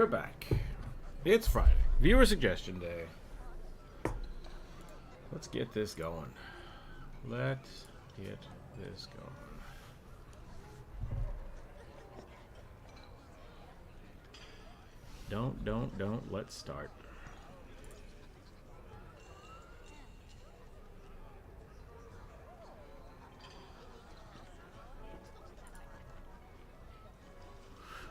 we're back. It's Friday. Viewer suggestion day. Let's get this going. Let's get this going. Don't. Let's start.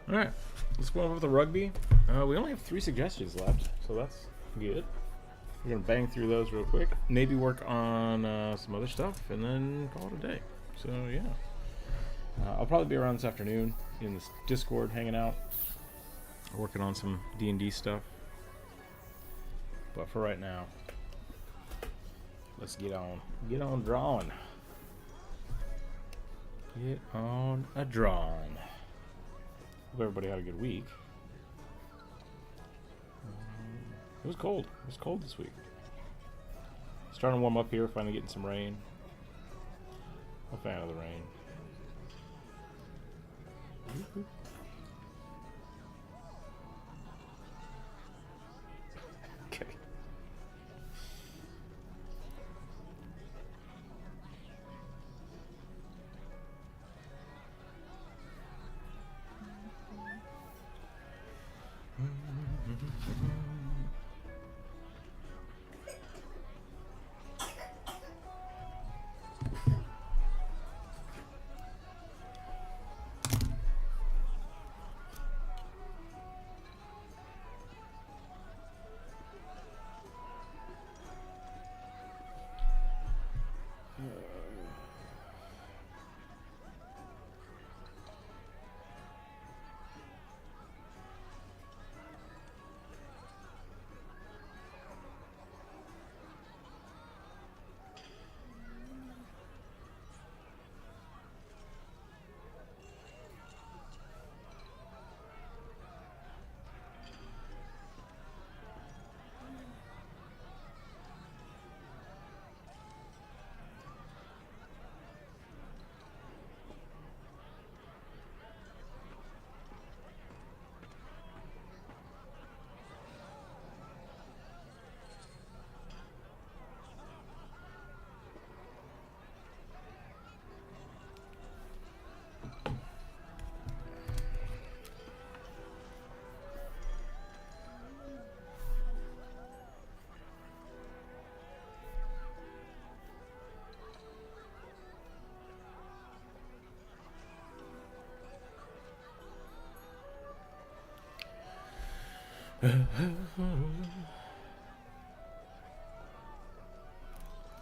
Alright, let's go over the rugby. We only have 3 suggestions left, so that's good. We're going to bang through those real quick. Maybe work on some other stuff, and then call it a day. So, yeah. I'll probably be around this afternoon in this Discord hanging out. Working on some D&D stuff. But for right now, let's get on drawing. Get on a drawing. Hope everybody had a good week. It was cold. It was cold this week. Starting to warm up here, finally getting some rain. I'm a fan of the rain. Okay.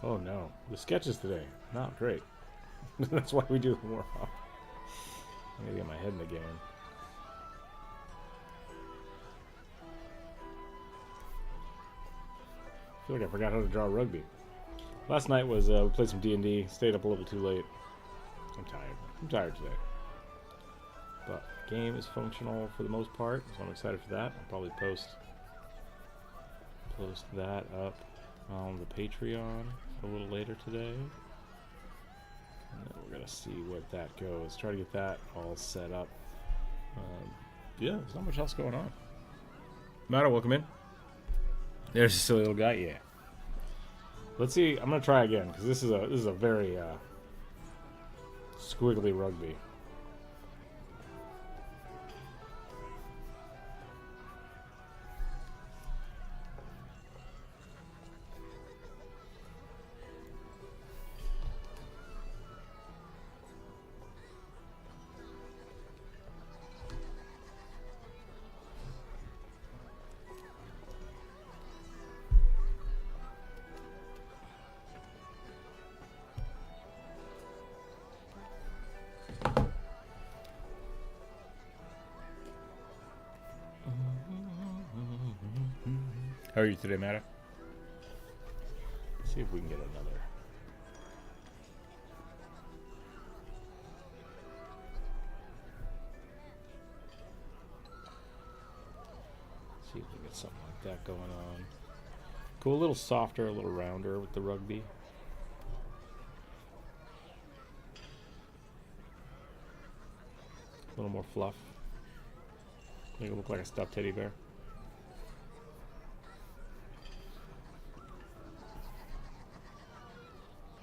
Oh no, the sketches today, not great. That's why we do them more often. I gotta get my head in the game. I feel like I forgot how to draw rugby. Last night was, we played some D&D, stayed up a little too late. I'm tired. I'm tired today. But the game is functional for the most part, so I'm excited for that. I'll probably post that up on the Patreon a little later today. And then we're gonna see what that goes. Try to get that all set up. Yeah, there's not much else going on. Matter, welcome in. There's a silly little guy. Yeah. Let's see. I'm gonna try again because this is a very squiggly rugby. How are you today, Matta? Let's see if we can get another. See if we can get something like that going on. Go a little softer, a little rounder with the rugby. A little more fluff. Make it look like a stuffed teddy bear.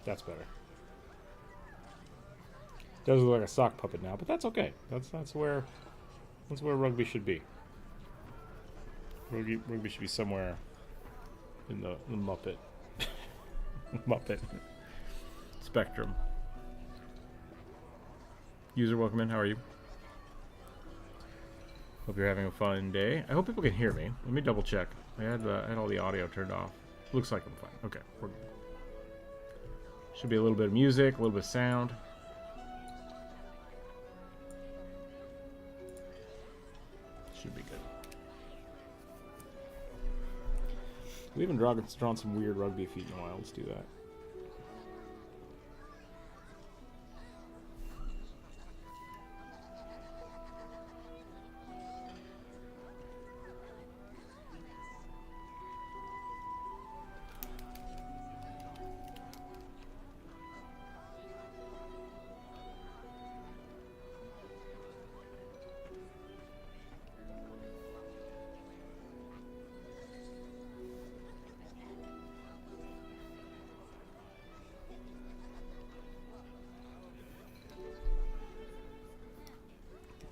That's better. Does look like a sock puppet now, but that's okay. That's where rugby should be. Rugby should be somewhere in the Muppet Muppet spectrum. User, welcome in. How are you? Hope you're having a fun day. I hope people can hear me. Let me double check. I had all the audio turned off. Looks like I'm fine. Okay, we're good. Should be a little bit of music, a little bit of sound. Should be good. We haven't drawn some weird rugby feet in a while. Let's do that.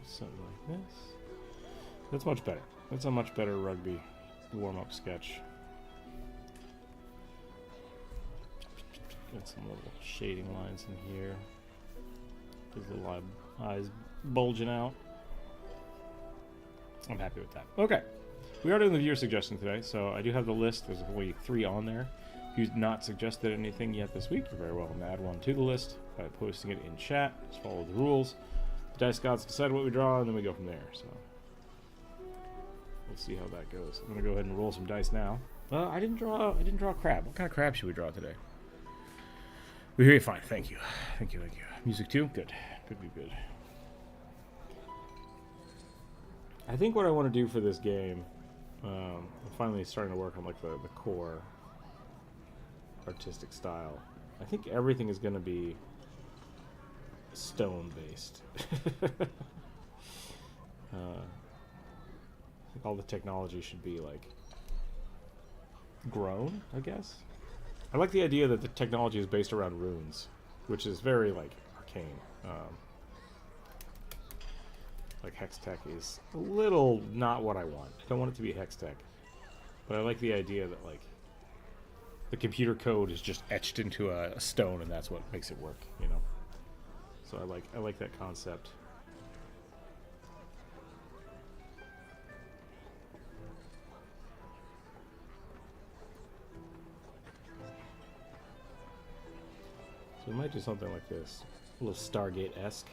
Something like this. That's much better. That's a much better rugby warm-up sketch. Got some little shading lines in here. His little eyes bulging out. I'm happy with that. Okay. We are doing the viewer suggestion today, so I do have the list. There's only 3 on there. If you've not suggested anything yet this week, you're very welcome to add one to the list by posting it in chat. Just follow the rules. The dice gods decide what we draw, and then we go from there. So we'll see how that goes. I'm gonna go ahead and roll some dice now. I didn't draw a crab. What kind of crab should we draw today? We hear you fine. Thank you. Thank you. Thank you. Music too. Good. Good. I think what I want to do for this game, I'm finally starting to work on like the core artistic style. I think everything is gonna be stone based. I think all the technology should be like grown, I guess. I like the idea that the technology is based around runes, which is very like arcane. Like hex tech is a little not what I want. I don't want it to be hex tech, but I like the idea that like the computer code is just etched into a stone and that's what makes it work, you know. So I like that concept. So we might do something like this, a little Stargate-esque.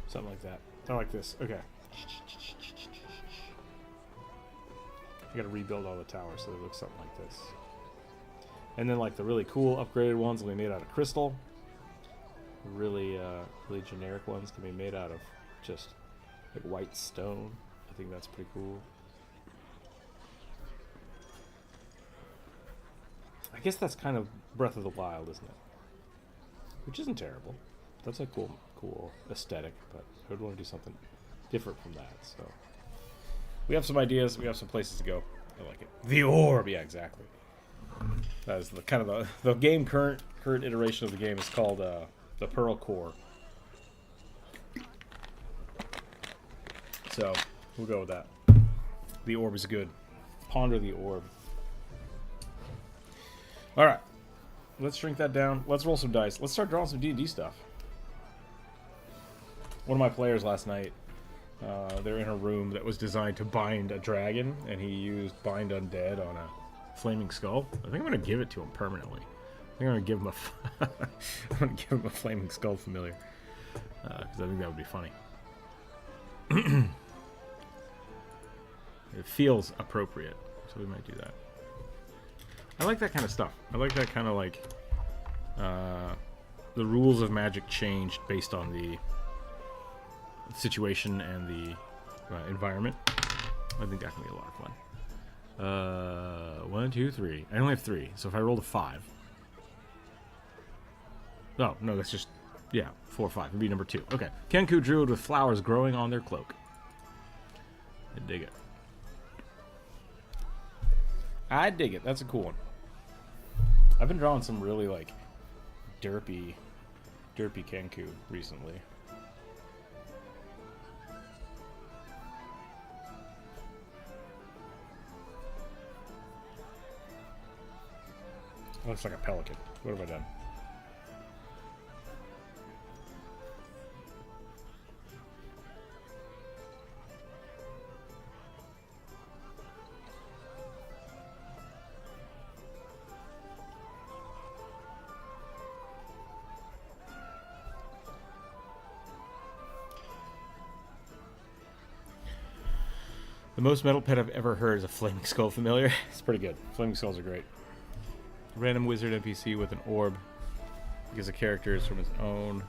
Something like that. I like this. Okay. I gotta rebuild all the towers so they look something like this. And then like the really cool upgraded ones will be made out of crystal. Really generic ones can be made out of just like white stone. I think that's pretty cool. I guess that's kind of Breath of the Wild, isn't it? Which isn't terrible. That's a cool aesthetic, but I would want to do something different from that. So we have some ideas. We have some places to go. I like it. The orb, yeah, exactly. That is the kind of the game current iteration of the game is called the Pearl Core. So we'll go with that. The orb is good. Ponder the orb. All right, let's shrink that down. Let's roll some dice. Let's start drawing some D&D stuff. One of my players last night They're in a room that was designed to bind a dragon, and he used bind undead on a flaming skull. I think I'm going to give it to him permanently. I think I'm going to give him a I'm going to give him a flaming skull familiar, because I think that would be funny. It feels appropriate, so we might do that. I like that kind of stuff. I like that kind of like the rules of Magic changed based on the situation and the environment. I think that can be a lot of fun. 1, 2, 3. I only have 3, so if I rolled a 5. Oh, no, that's just, yeah, 4 or 5. It'd be number 2. Okay. Kenku Druid with flowers growing on their cloak. I dig it. I dig it. That's a cool one. I've been drawing some really, like, derpy Kenku recently. It looks like a pelican. What have I done? The most metal pet I've ever heard is a Flaming Skull familiar. It's pretty good. Flaming Skulls are great. Random wizard NPC with an orb. Because a character is from its own.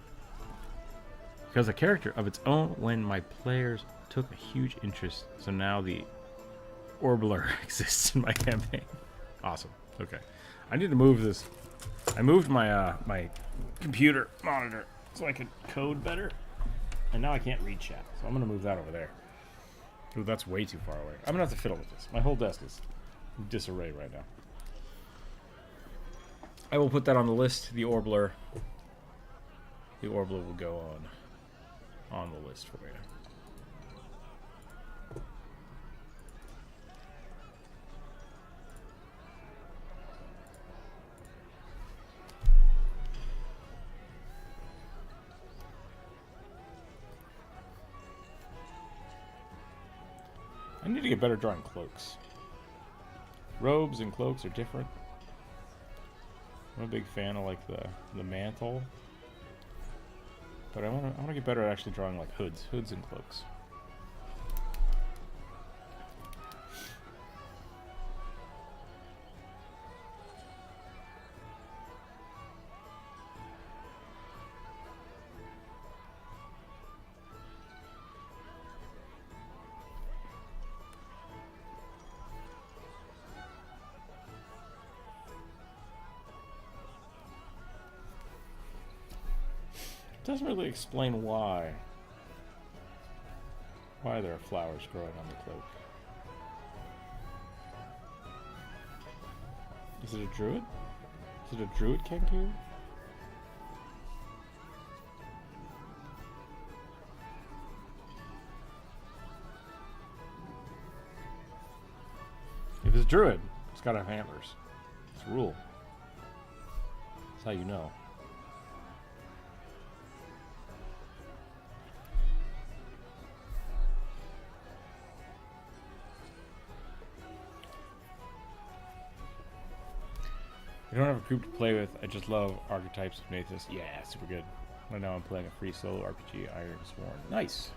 Because a character of its own when my players took a huge interest. So now the Orbler exists in my campaign. Awesome. Okay. I need to move this. I moved my my computer monitor so I could code better. And now I can't read chat. So I'm going to move that over there. Ooh, that's way too far away. I'm going to have to fiddle with this. My whole desk is in disarray right now. I will put that on the list. The Orbler. The Orbler will go on the list for you. I need to get better drawing cloaks. Robes and cloaks are different. I'm a big fan of like the mantle, but I want to get better at actually drawing like hoods and cloaks. It doesn't really explain why there are flowers growing on the cloak. Is it a druid? Is it a druid Kenku? If it's a druid, it's gotta have antlers. It's a rule. That's how you know. I don't have a group to play with. I just love archetypes of Nathus. Yeah, super good. Right now I'm playing a free solo RPG, Iron Sworn. Nice.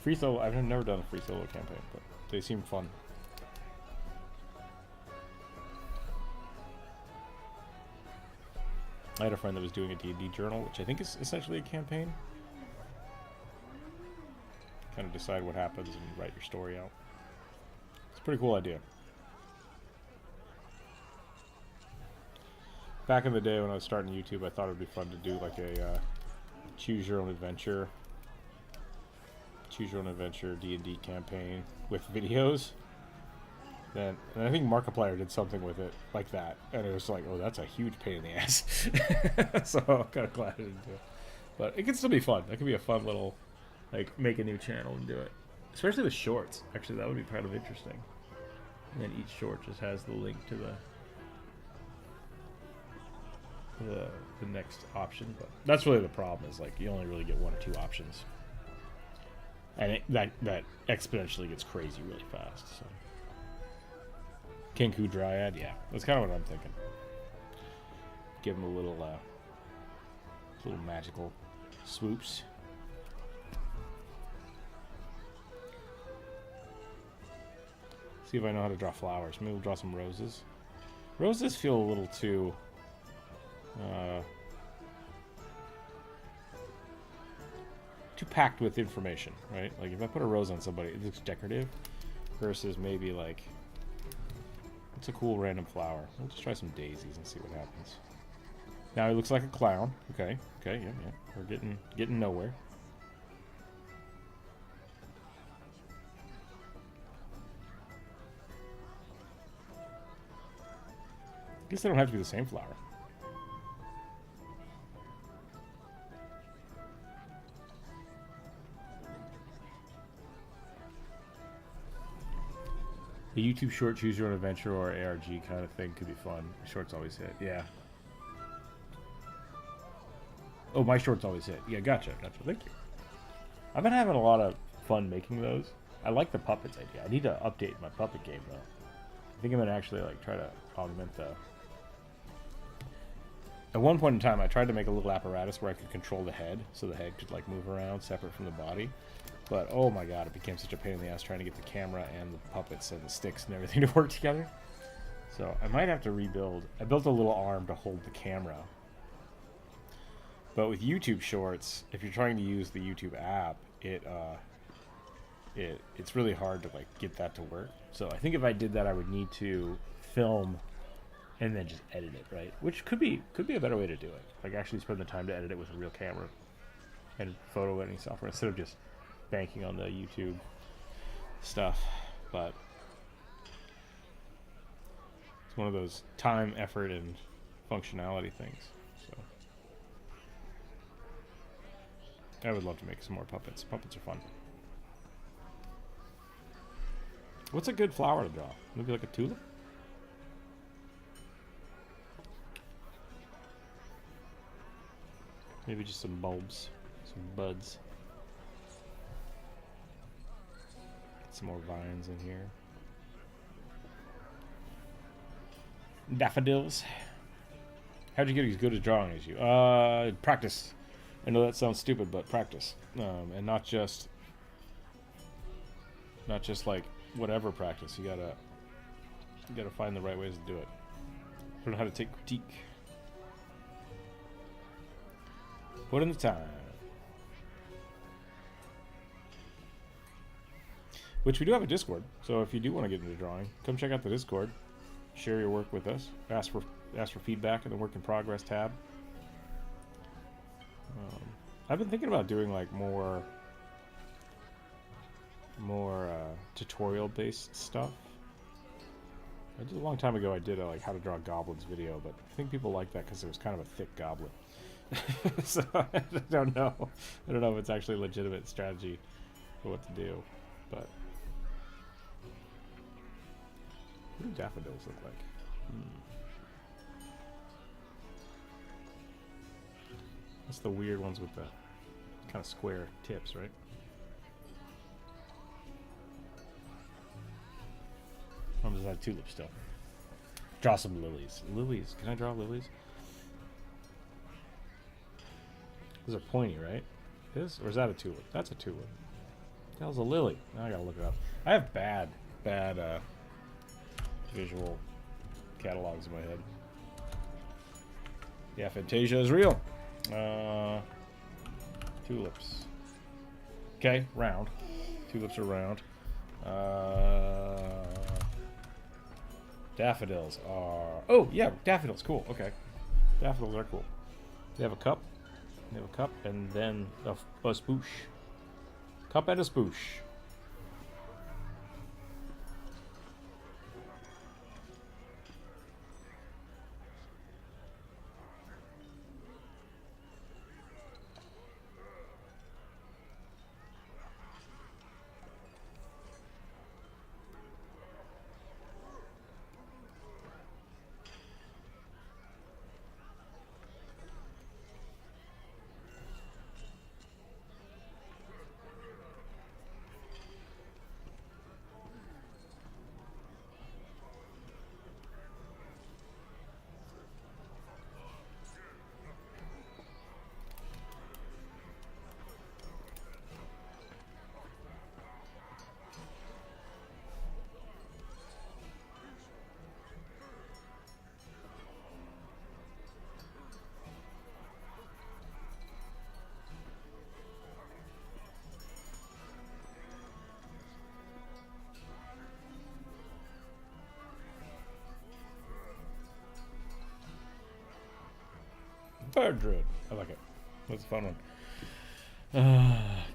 Free solo. I've never done a free solo campaign, but they seem fun. I had a friend that was doing a D&D journal, which I think is essentially a campaign. Kind of decide what happens and write your story out. It's a pretty cool idea. Back in the day when I was starting YouTube, I thought it would be fun to do like a choose your own adventure D&D campaign with videos. And I think Markiplier did something with it like that, and it was like, oh, that's a huge pain in the ass. So I'm kind of glad I didn't do it. But it can still be fun. That could be a fun little, like, make a new channel and do it. Especially with shorts. Actually, that would be kind of interesting. And then each short just has the link to the next option. But that's really the problem, is like you only really get 1 or 2 options. And that exponentially gets crazy really fast. So. Kenku Dryad, yeah. That's kind of what I'm thinking. Give him a little magical swoops. See if I know how to draw flowers. Maybe we'll draw some roses. Roses feel a little too... too packed with information, right? Like, if I put a rose on somebody, it looks decorative. Versus maybe, like... It's a cool random flower. We'll just try some daisies and see what happens. Now he looks like a clown. Okay, yeah. We're getting nowhere. I guess they don't have to be the same flower. A YouTube short, choose your own adventure or ARG kind of thing could be fun. Shorts always hit. Yeah. Oh, my shorts always hit. Yeah, gotcha. Thank you. I've been having a lot of fun making those. I like the puppets idea. I need to update my puppet game though. I think I'm gonna actually like try to augment the... At one point in time, I tried to make a little apparatus where I could control the head, so the head could like move around separate from the body. But oh my god, it became such a pain in the ass trying to get the camera and the puppets and the sticks and everything to work together. So I might have to rebuild. I built a little arm to hold the camera. But with YouTube Shorts, if you're trying to use the YouTube app, it's really hard to like get that to work. So I think if I did that, I would need to film and then just edit it, right? Which could be a better way to do it. Like actually spend the time to edit it with a real camera and photo editing software instead of just banking on the YouTube stuff. But it's one of those time, effort, and functionality things. So I would love to make some more puppets. Puppets are fun. What's a good flower to draw? Maybe like a tulip? Maybe just some bulbs, some buds. Some more vines in here. Daffodils. How'd you get as good at drawing as you? Practice. I know that sounds stupid, but practice. And not just like whatever practice. You gotta find the right ways to do it. Learn how to take critique. Put in the time. Which we do have a Discord, so if you do want to get into drawing, come check out the Discord. Share your work with us. Ask for feedback in the work in progress tab. I've been thinking about doing like more tutorial based stuff. I did a long time ago. I did a like how to draw goblins video, but I think people like that because it was kind of a thick goblin. So I don't know. I don't know if it's actually a legitimate strategy for what to do, but. What do daffodils look like? That's the weird ones with the kind of square tips, right? I'm just like tulip stuff. Draw some lilies. Lilies. Can I draw lilies? Those are pointy, right? This? Or is that a tulip? That's a tulip. What the hell's a lily? Now I gotta look it up. I have bad visual catalogs in my head. Yeah, Fantasia is real. Tulips. Okay, round. Tulips are round. Daffodils are... Oh, yeah, daffodils. Cool. Okay. Daffodils are cool. They have a cup. They have a cup and then a spoosh. Cup and a spoosh. Fire Druid. I like it. That's a fun one.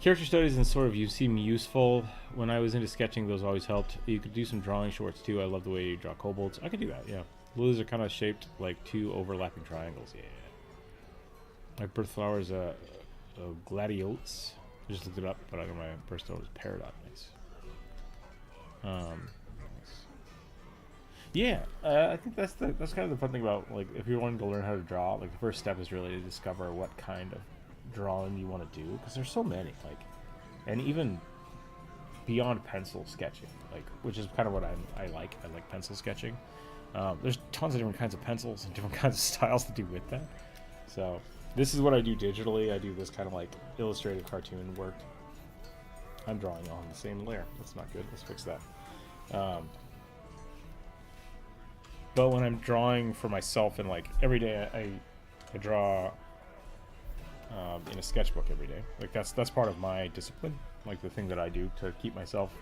Character studies and sort of you seem useful. When I was into sketching, those always helped. You could do some drawing shorts too. I love the way you draw kobolds. I could do that, yeah. Lilies are kind of shaped like two overlapping triangles, yeah. My birth flower is a gladiotes. I just looked it up, but I know my birth stone is peridot. Nice. Yeah, I think that's kind of the fun thing about, like, if you're wanting to learn how to draw, like, the first step is really to discover what kind of drawing you want to do, because there's so many, like, and even beyond pencil sketching, like, which is kind of what I like pencil sketching. There's tons of different kinds of pencils and different kinds of styles to do with that. So this is what I do digitally. I do this kind of like illustrated cartoon work. I'm drawing on the same layer. That's not good. Let's fix that. But when I'm drawing for myself, and like every day I draw in a sketchbook every day. Like that's part of my discipline. Like the thing that I do to keep myself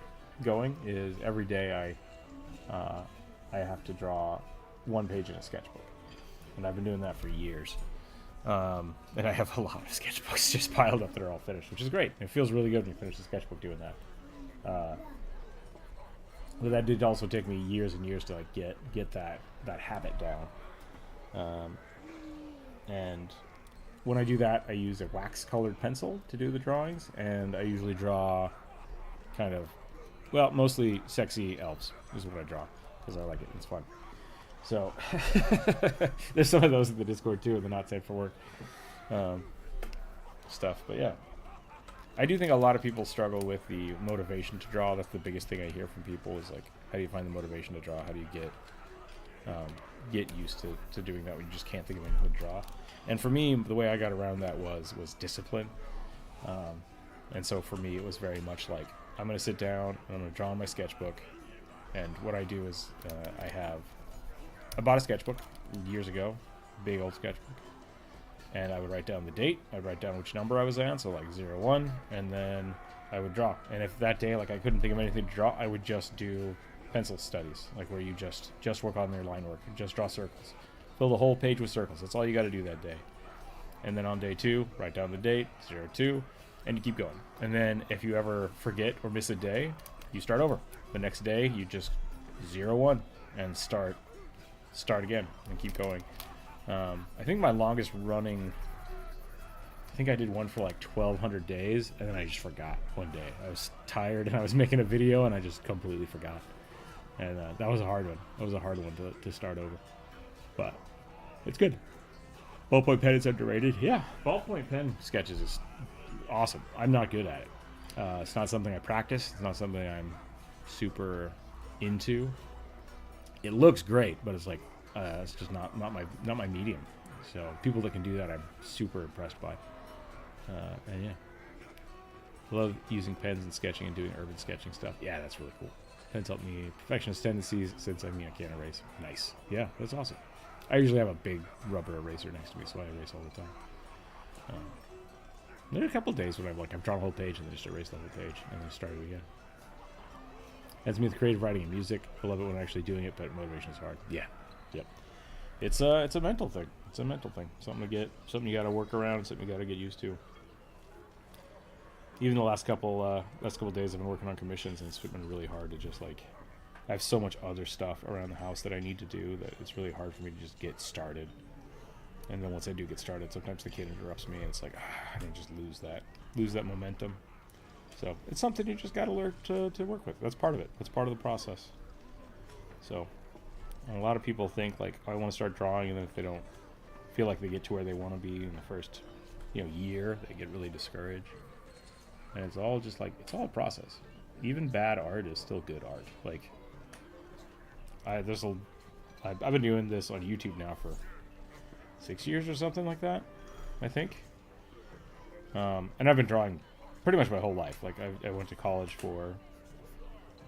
going is every day I have to draw one page in a sketchbook, and I've been doing that for years. And I have a lot of sketchbooks just piled up that are all finished, which is great. It feels really good when you finish the sketchbook doing that. But that did also take me years and years to like get that habit down. And when I do that, I use a wax colored pencil to do the drawings, and I usually draw kind of, well, mostly sexy elves is what I draw, because I like it. It's fun. So there's some of those in the Discord too, the not safe for work stuff. But yeah, I do think a lot of people struggle with the motivation to draw. That's the biggest thing I hear from people is like, how do you find the motivation to draw? How do you get used to doing that when you just can't think of anything to draw? And for me, the way I got around that was discipline. And so for me, it was very much like, I'm going to sit down and I'm going to draw in my sketchbook. And what I do is I bought a sketchbook years ago, big old sketchbook, and I would write down the date. I'd write down which number I was on, so like 01, and then I would draw. And if that day, like I couldn't think of anything to draw, I would just do pencil studies, like where you just work on their line work, just draw circles. Fill the whole page with circles. That's all you got to do that day. And then on day 2, write down the date, 02, and you keep going. And then if you ever forget or miss a day, you start over. The next day, you just 01 and start again and keep going. I think my longest running, I think I did one for like 1,200 days, and then I just forgot one day. I was tired and I was making a video and I just completely forgot. And that was a hard one. That was a hard one to start over. But it's good. Ballpoint pen is underrated. Yeah, ballpoint pen sketches is awesome. I'm not good at it. It's not something I practice. It's not something I'm super into. It looks great, but it's like it's just not my medium. So people that can do that, I'm super impressed by. And yeah, love using pens and sketching and doing urban sketching stuff. Yeah, that's really cool. Pens help me perfectionist tendencies since I can't erase. Nice. Yeah, that's awesome. I usually have a big rubber eraser next to me, so I erase all the time. There are a couple of days when I'm drawn a whole page and then just erase the whole page and then start it again. That's me with creative writing and music. I love it when I'm actually doing it, but motivation is hard. Yeah. Yep. It's a mental thing. It's a mental thing. Something you got to work around. Something you got to get used to. Even the last couple days, I've been working on commissions, and it's been really hard to just like. I have so much other stuff around the house that I need to do that it's really hard for me to just get started. And then once I do get started, sometimes the kid interrupts me, and it's like I just lose that momentum. So it's something you just got to learn to work with. That's part of it. That's part of the process. So a lot of people think like, I want to start drawing, and then if they don't feel like they get to where they want to be in the first year, they get really discouraged. And it's all just like, it's all a process. Even bad art is still good art. Like I've been doing this on YouTube now for 6 years or something like that, I think. And I've been drawing pretty much my whole life. Like I went to college for,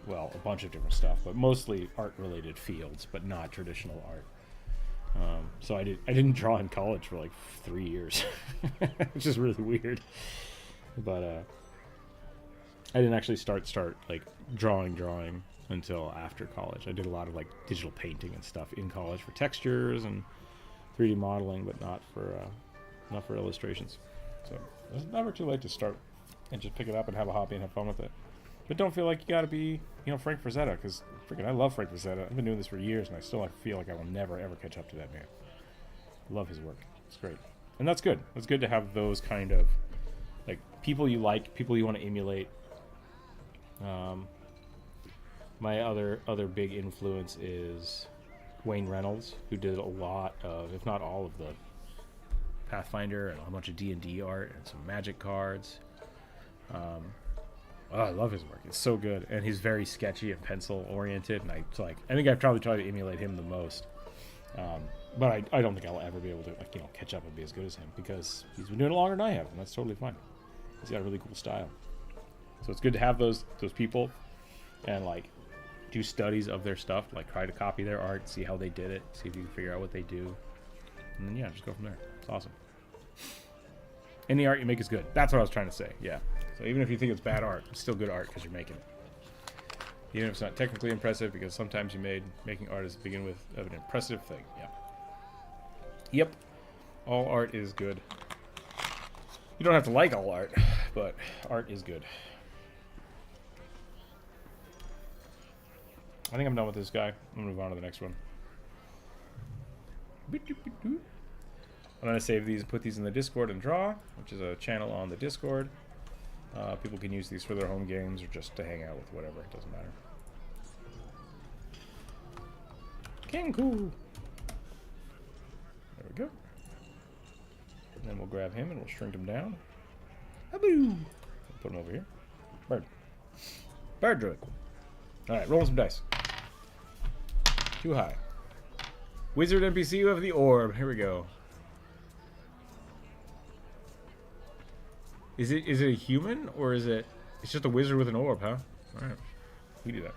well, a bunch of different stuff, but mostly art-related fields, but not traditional art. So I didn't draw in college for like 3 years, which is really weird. But I didn't actually start like drawing until after college. I did a lot of like digital painting and stuff in college for textures and 3D modeling, but not for Not for illustrations. So it's never too late to start and just pick it up and have a hobby and have fun with it. But don't feel like you gotta be, you know, Frank Frazetta, because freaking I love Frank Frazetta. I've been doing this for years, and I still feel like I will never ever catch up to that man. Love his work. It's great, and that's good. It's good to have those kind of like people you like, people you want to emulate. My other big influence is Wayne Reynolds, who did a lot of, if not all of the Pathfinder and a bunch of D&D art and some Magic cards. I love his work. It's so good, and he's very sketchy and pencil oriented. And I think I've probably tried to emulate him the most. But I don't think I'll ever be able to catch up and be as good as him, because he's been doing it longer than I have, and that's totally fine. He's got a really cool style. So it's good to have those people and like do studies of their stuff, like try to copy their art, see how they did it, see if you can figure out what they do, and then just go from there. It's awesome. Any art you make is good. That's what I was trying to say. Yeah. So even if you think it's bad art, it's still good art because you're making it. Even if it's not technically impressive, because sometimes making art is to begin with of an impressive thing. Yeah. Yep. All art is good. You don't have to like all art, but art is good. I think I'm done with this guy. I'm gonna move on to the next one. I'm gonna save these and put these in the Discord and draw, which is a channel on the Discord. People can use these for their home games or just to hang out with whatever. It doesn't matter. Kenku. There we go. And then we'll grab him and we'll shrink him down. Aboo! Put him over here. Bird. Bird druid. Alright, rolling some dice. Too high. Wizard NPC, you have the orb. Here we go. Is it a human, or is it... It's just a wizard with an orb, huh? Alright. We do that.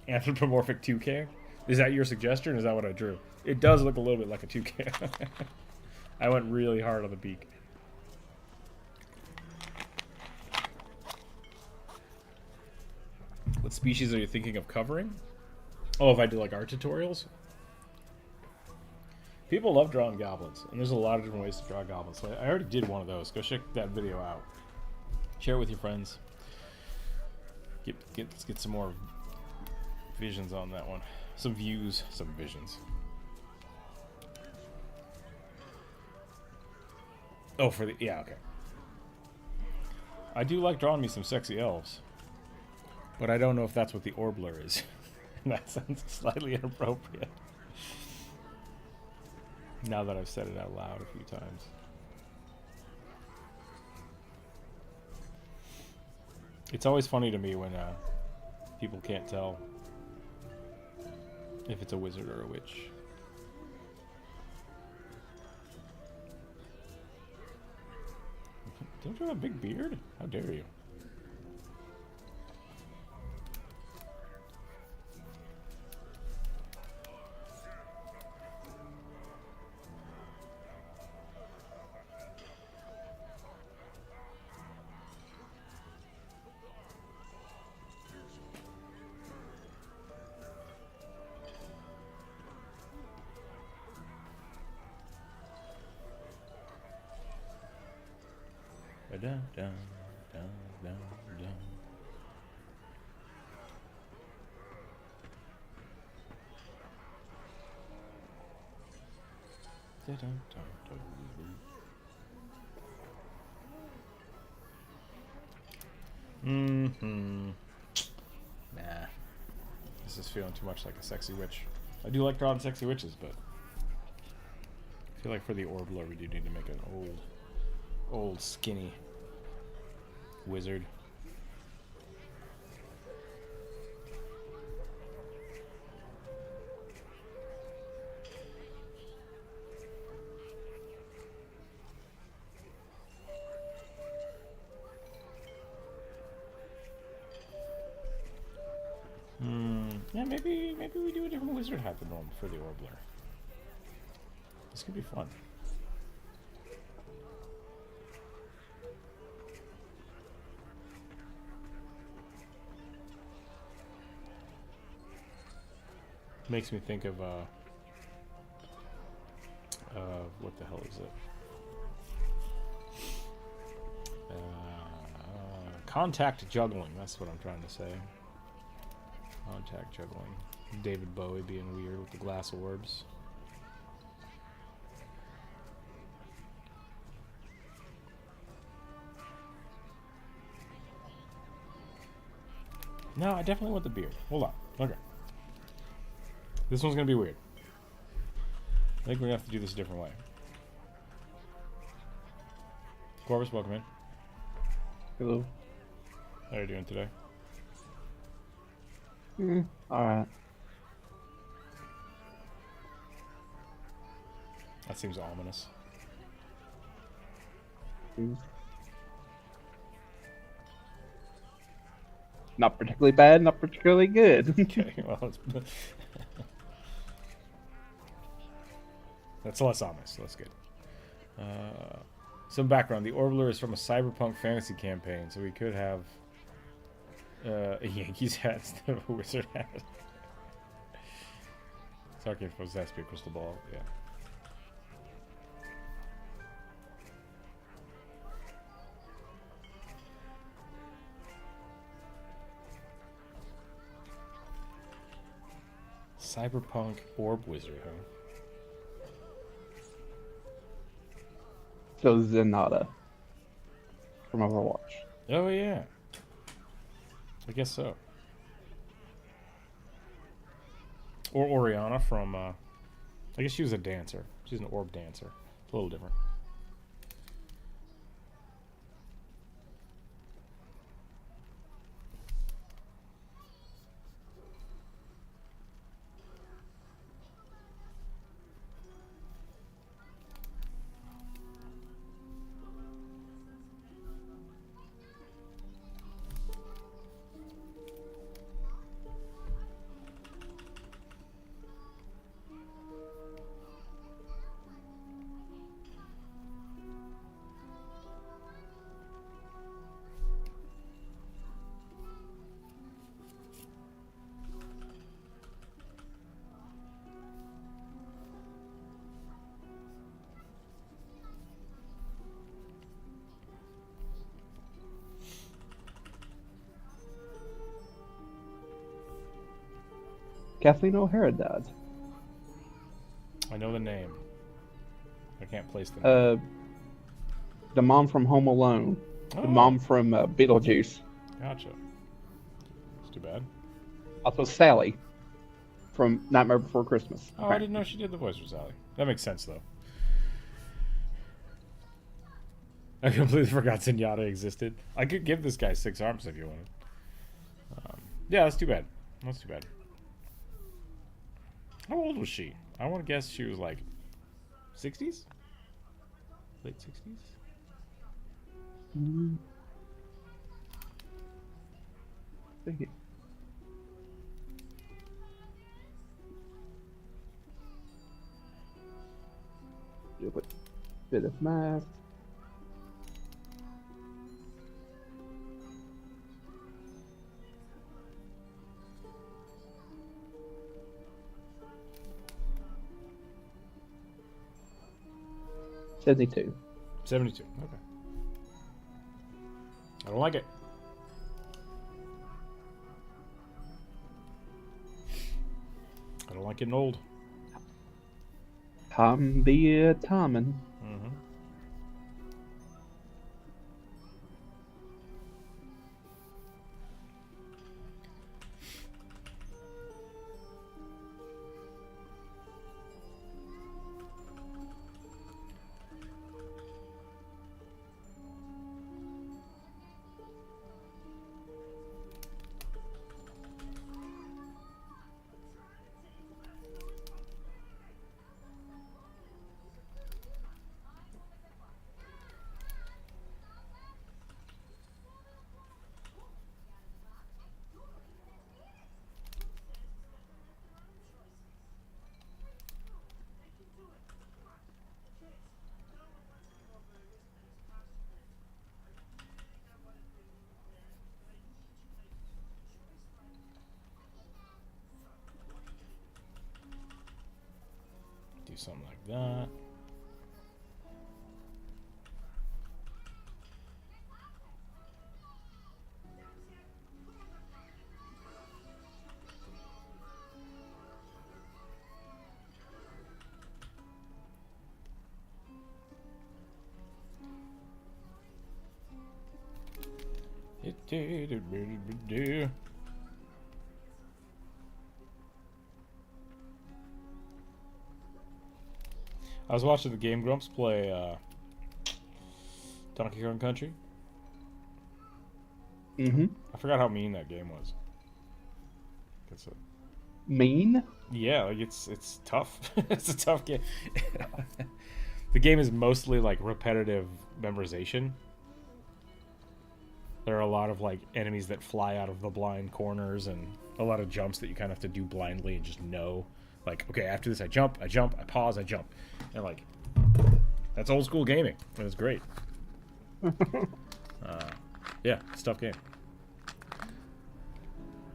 Anthropomorphic toucan? Is that your suggestion, or is that what I drew? It does look a little bit like a toucan. I went really hard on the beak. What species are you thinking of covering? Oh, if I do like art tutorials? People love drawing goblins, and there's a lot of different ways to draw goblins. So I already did one of those. Go check that video out. Share it with your friends. Let's get some more visions on that one. Some views, some visions. Oh, for the... Yeah, okay. I do like drawing me some sexy elves. But I don't know if that's what the Orbler is. That sounds slightly inappropriate. Now that I've said it out loud a few times. It's always funny to me when people can't tell if it's a wizard or a witch. Don't you have a big beard? How dare you? Down, down, down, down, down. Nah. This is feeling too much like a sexy witch. I do like drawing sexy witches, but I feel like for the Orbler we do need to make an old skinny wizard. Yeah, maybe we do a different wizard hat than normal for the Orbler. This could be fun. Makes me think of what the hell is it? Contact juggling. That's what I'm trying to say. Contact juggling. David Bowie being weird with the glass orbs. No, I definitely want the beard. Hold on. Okay. This one's going to be weird. I think we're going to have to do this a different way. Corvus, welcome in. Hello. How are you doing today? Alright. That seems ominous. Not particularly bad, not particularly good. Okay, well, it's that's less ominous. That's good. Some background. The Orbler is from a cyberpunk fantasy campaign, so we could have a Yankees hat instead of a wizard hat. Talking supposed to be a crystal ball. Yeah. Cyberpunk orb wizard, huh? So Zenata from Overwatch. Oh yeah. I guess so. Or Oriana from I guess she was a dancer. She's an orb dancer. It's a little different. Kathleen O'Hara died. I know the name. I can't place the name. The mom from Home Alone. Oh. The mom from Beetlejuice. Gotcha. It's too bad. Also Sally from Nightmare Before Christmas. Oh, I didn't know she did the voice for Sally. That makes sense, though. I completely forgot Zenyatta existed. I could give this guy 6 arms if you wanted. Yeah, that's too bad. That's too bad. How old was she? I want to guess she was like 60s? Late 60s? Thank you. Do a bit of math. $72. 72. Okay. I don't like it. I don't like getting old. Tom be a Tommen. Mm-hmm. Do something like that. I was watching the Game Grumps play Donkey Kong Country. Mm-hmm. I forgot how mean that game was. Mean? Yeah, like it's tough. It's a tough game. The game is mostly like repetitive memorization. There are a lot of like enemies that fly out of the blind corners and a lot of jumps that you kind of have to do blindly and just know. Like, okay, after this I jump, I pause, I jump. And like, that's old school gaming. And it's great. Yeah, it's a tough game.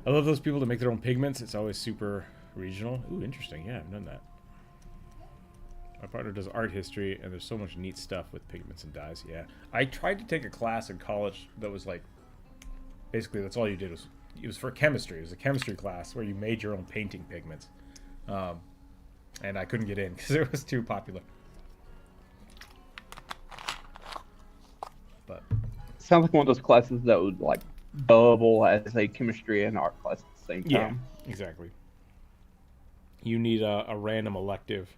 I love those people that make their own pigments. It's always super regional. Ooh, interesting. Yeah, I've done that. My partner does art history, and there's so much neat stuff with pigments and dyes. Yeah, I tried to take a class in college that was like, basically that's all you did was, it was for chemistry. It was a chemistry class where you made your own painting pigments. And I couldn't get in because it was too popular. But Sounds like one of those classes that would like double as a chemistry and art class at the same time. yeah, exactly. You need a random elective.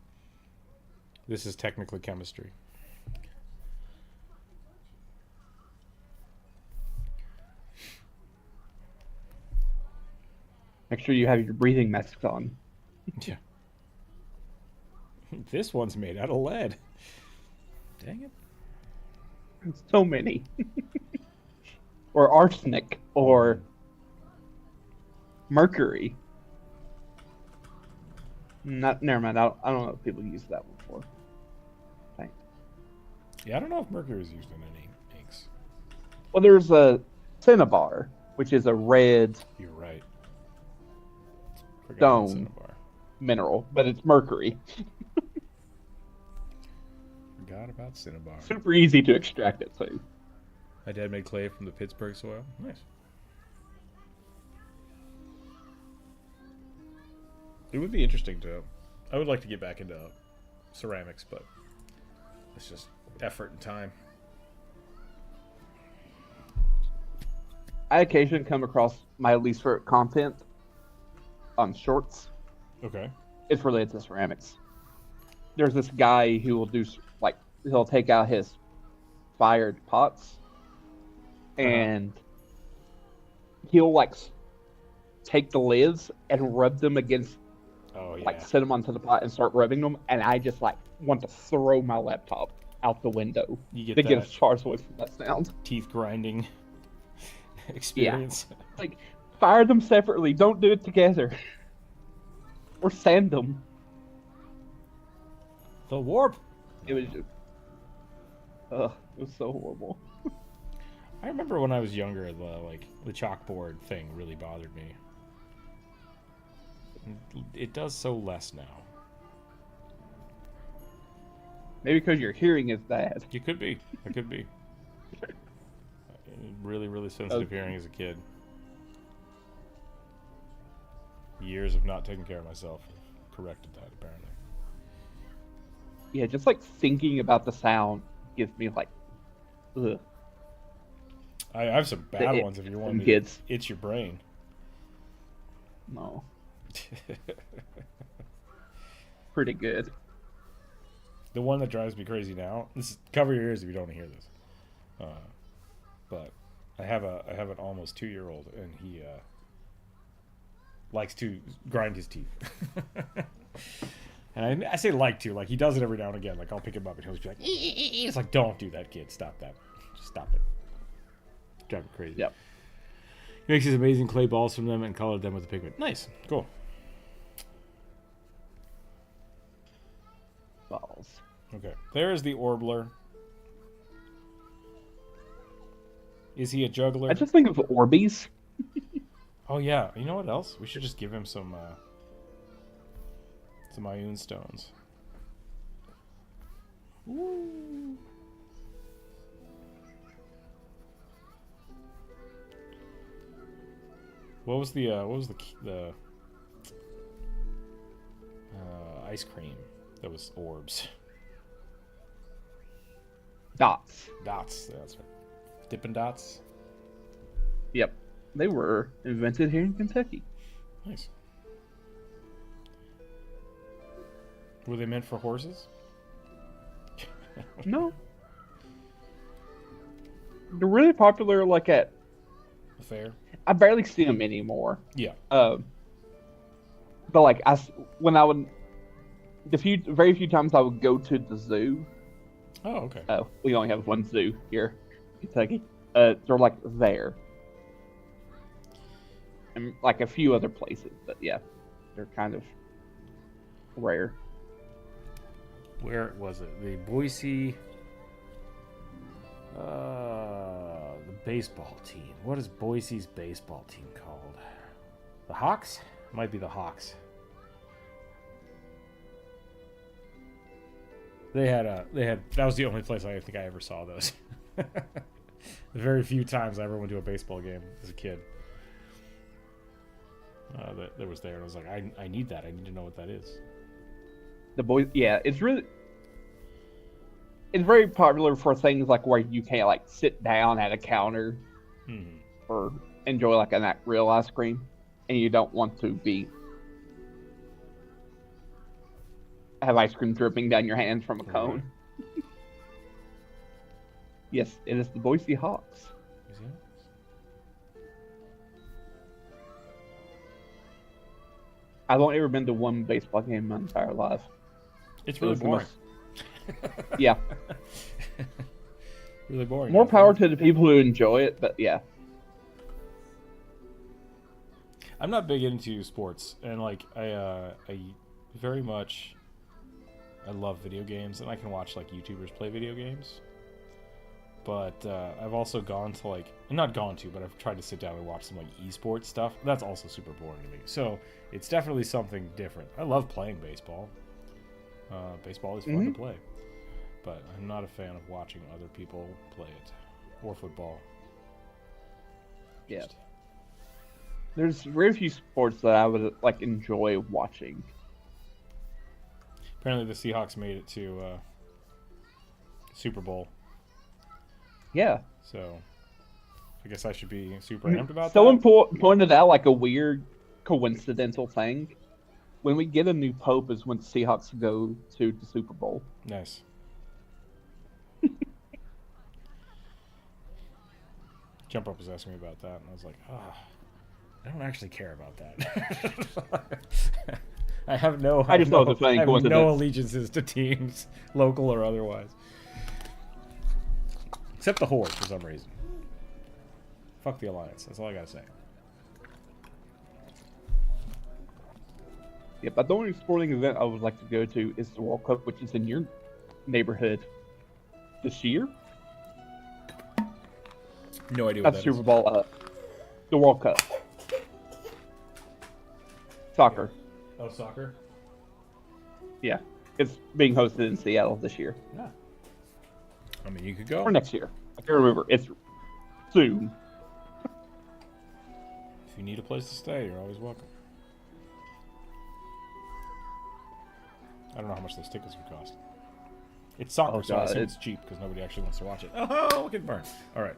This is technically chemistry. Make sure you have your breathing masks on. Yeah. This one's made out of lead. Dang it. So many. Or arsenic, or mercury. Never mind. I don't know if people use that one for. Thanks. Yeah, I don't know if mercury is used in any inks. Well, there's a cinnabar, which is a red You're right. Forgot about stone cinnabar. mineral, but it's mercury. Forgot about cinnabar. Super easy to extract it too. My dad made clay from the Pittsburgh soil. Nice. It would be interesting to. I would like to get back into ceramics, but it's just effort and time. I occasionally come across my least favorite content on shorts. Okay. It's related to ceramics. There's this guy who will do like he'll take out his fired pots and he'll like take the lids and rub them against like set them onto the pot and start rubbing them, and I just like want to throw my laptop out the window You to get as far away from that sound. Teeth grinding experience. Yeah. Like fire them separately, don't do it together. Or sand them. The warp. It was just it was so horrible. I remember when I was younger, the chalkboard thing really bothered me. It does so less now. Maybe because your hearing is bad. It could be. It could be. Really, really sensitive hearing as a kid. Years of not taking care of myself have corrected that, apparently. Yeah, just like thinking about the sound gives me like, ugh. I have some bad ones if you want me to itch your brain. No. Pretty good. The one that drives me crazy now. Cover your ears if you don't want to hear this. But I have an almost 2-year-old, and he likes to grind his teeth. And I say like to, like he does it every now and again. Like I'll pick him up and he'll just be like, it's like, don't do that, kid. Stop that. Just stop it. Drive me crazy. Yep. He makes these amazing clay balls from them and colored them with a pigment. Nice. Cool. Balls. Okay. There is the Orbler. Is he a juggler? I just think of Orbeez. Oh yeah. You know what else? We should just give him some Ioun stones. Woo. What was the ice cream that was orbs? Dots. Dots. That's right. Dippin' Dots. Yep. They were invented here in Kentucky. Nice. Were they meant for horses? No. They're really popular, like at... Fair? I barely see them anymore. Yeah. But like, when I would... very few times I would go to the zoo. Oh, okay. We only have one zoo here in Kentucky. They're like there. And like a few other places, but yeah, they're kind of rare. Where was it? The Boise... the baseball team. What is Boise's baseball team called? The Hawks? Might be the Hawks. That was the only place I think I ever saw those. The very few times I ever went to a baseball game as a kid. That was there, and I was like, I need that. I need to know what that is. Yeah, it's very popular for things like where you can like sit down at a counter or enjoy like a real ice cream, and you don't want to have ice cream dripping down your hands from a cone. Yes, it is the Boise Hawks. I've only ever been to one baseball game in my entire life. It's really boring. Yeah. Really boring. More power to the people who enjoy it, but yeah. I'm not big into sports, and like I very much I love video games, and I can watch like YouTubers play video games. But I've also gone to like, not gone to, but I've tried to sit down and watch some like esports stuff. That's also super boring to me. So it's definitely something different. I love playing baseball. Baseball is fun to play. But I'm not a fan of watching other people play it. Or football. Yeah. There's very few sports that I would like enjoy watching. Apparently the Seahawks made it to Super Bowl. Yeah. So I guess I should be super amped about that. Someone pointed out like a weird coincidental thing. When we get a new pope is when the Seahawks go to the Super Bowl. Nice. Jump Up was asking me about that, and I was like, I don't actually care about that. I have no allegiances to teams, local or otherwise. Except the Horde, for some reason. Fuck the Alliance. That's all I gotta say. Yeah, but the only sporting event I would like to go to is the World Cup, which is in your neighborhood this year. No idea what that's that Super Bowl. The World Cup. Soccer. Oh, soccer? Yeah. It's being hosted in Seattle this year. Yeah. I mean, you could go. Or next year. I can't remember. It's soon. If you need a place to stay, you're always welcome. I don't know how much those tickets would cost. It's soccer, so I assume it's cheap because nobody actually wants to watch it. Oh, look at Burn. All right.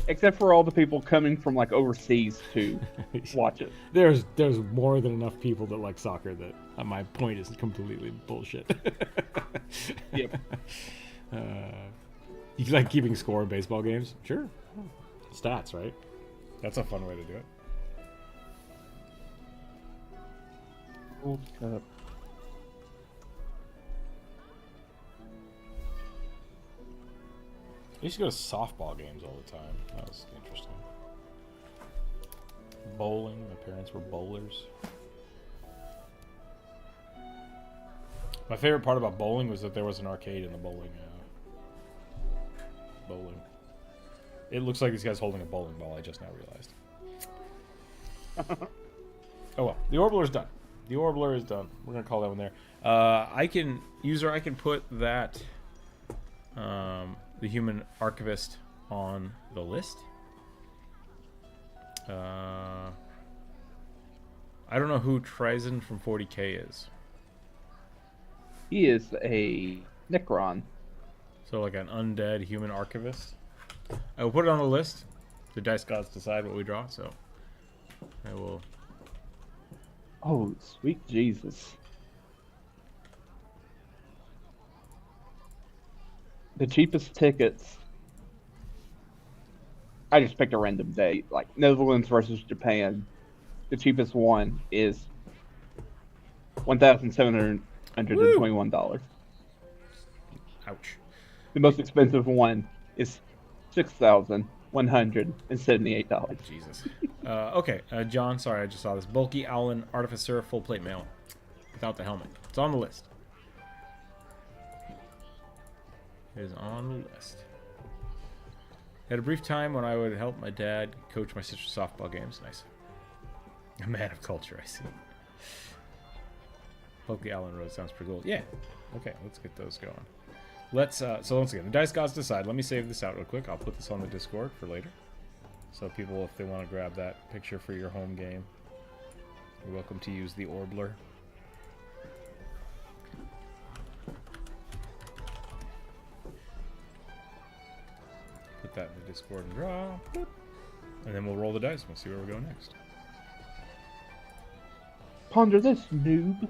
Except for all the people coming from like overseas to watch it. There's more than enough people that like soccer that my point is completely bullshit. Yep. You like keeping score in baseball games? Sure. Stats, right? That's a fun way to do it. World Cup. I used to go to softball games all the time. That was interesting. Bowling. My parents were bowlers. My favorite part about bowling was that there was an arcade in the bowling. It looks like this guy's holding a bowling ball. I just now realized. Oh well, the Orbler's done. The Orbler is done. We're gonna call that one there. I can put that the human archivist on the list. I don't know who Trizen from 40K is. He is a Necron. So like an undead human archivist. I will put it on the list. The dice gods decide what we draw, so I will. Oh, sweet Jesus. The cheapest tickets. I just picked a random date. Like Netherlands versus Japan. The cheapest one is $1,721. Ouch. The most expensive one is $6,178. Jesus. Okay, John, sorry, I just saw this. Bulky Owlin Artificer full plate mail. Without the helmet. It's on the list. It is on the list. Had a brief time when I would help my dad coach my sister's softball games. Nice. A man of culture, I see. Bulky Owlin Road sounds pretty cool. Yeah. Okay, let's get those going. Let's, so once again, the dice gods decide. Let me save this out real quick. I'll put this on the Discord for later. So people, if they want to grab that picture for your home game, you're welcome to use the Orbler. Put that in the Discord and draw. Boop. And then we'll roll the dice and we'll see where we go next. Ponder this, noob.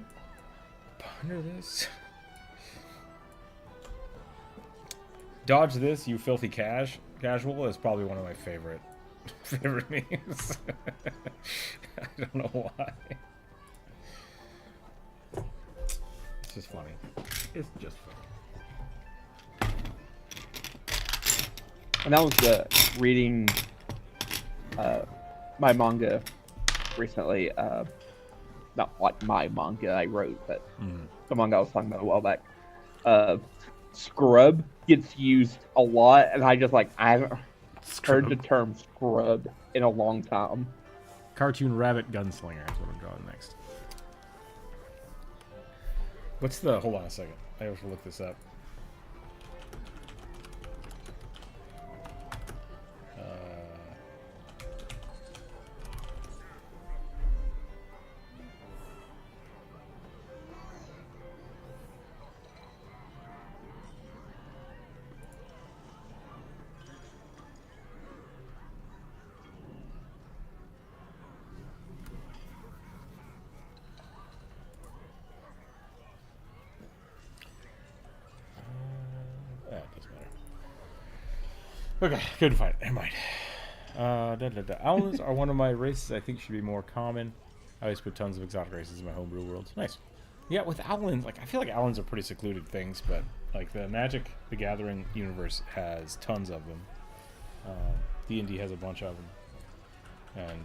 Ponder this. Dodge this, you filthy casual is probably one of my favorite memes. I don't know why. It's just funny. It's just funny. When I was reading my manga recently, not like my manga I wrote, but the manga I was talking about a while back, scrub gets used a lot, and I haven't heard the term scrub in a long time. Cartoon Rabbit Gunslinger is what I'm drawing next. What's the... Hold on a second. I have to look this up. Okay, couldn't find it. Never mind. Owlins are one of my races I think should be more common. I always put tons of exotic races in my homebrew worlds. Nice. Yeah, with Owlins, like I feel like Owlins are pretty secluded things, but like the Magic the Gathering universe has tons of them. D&D has a bunch of them. And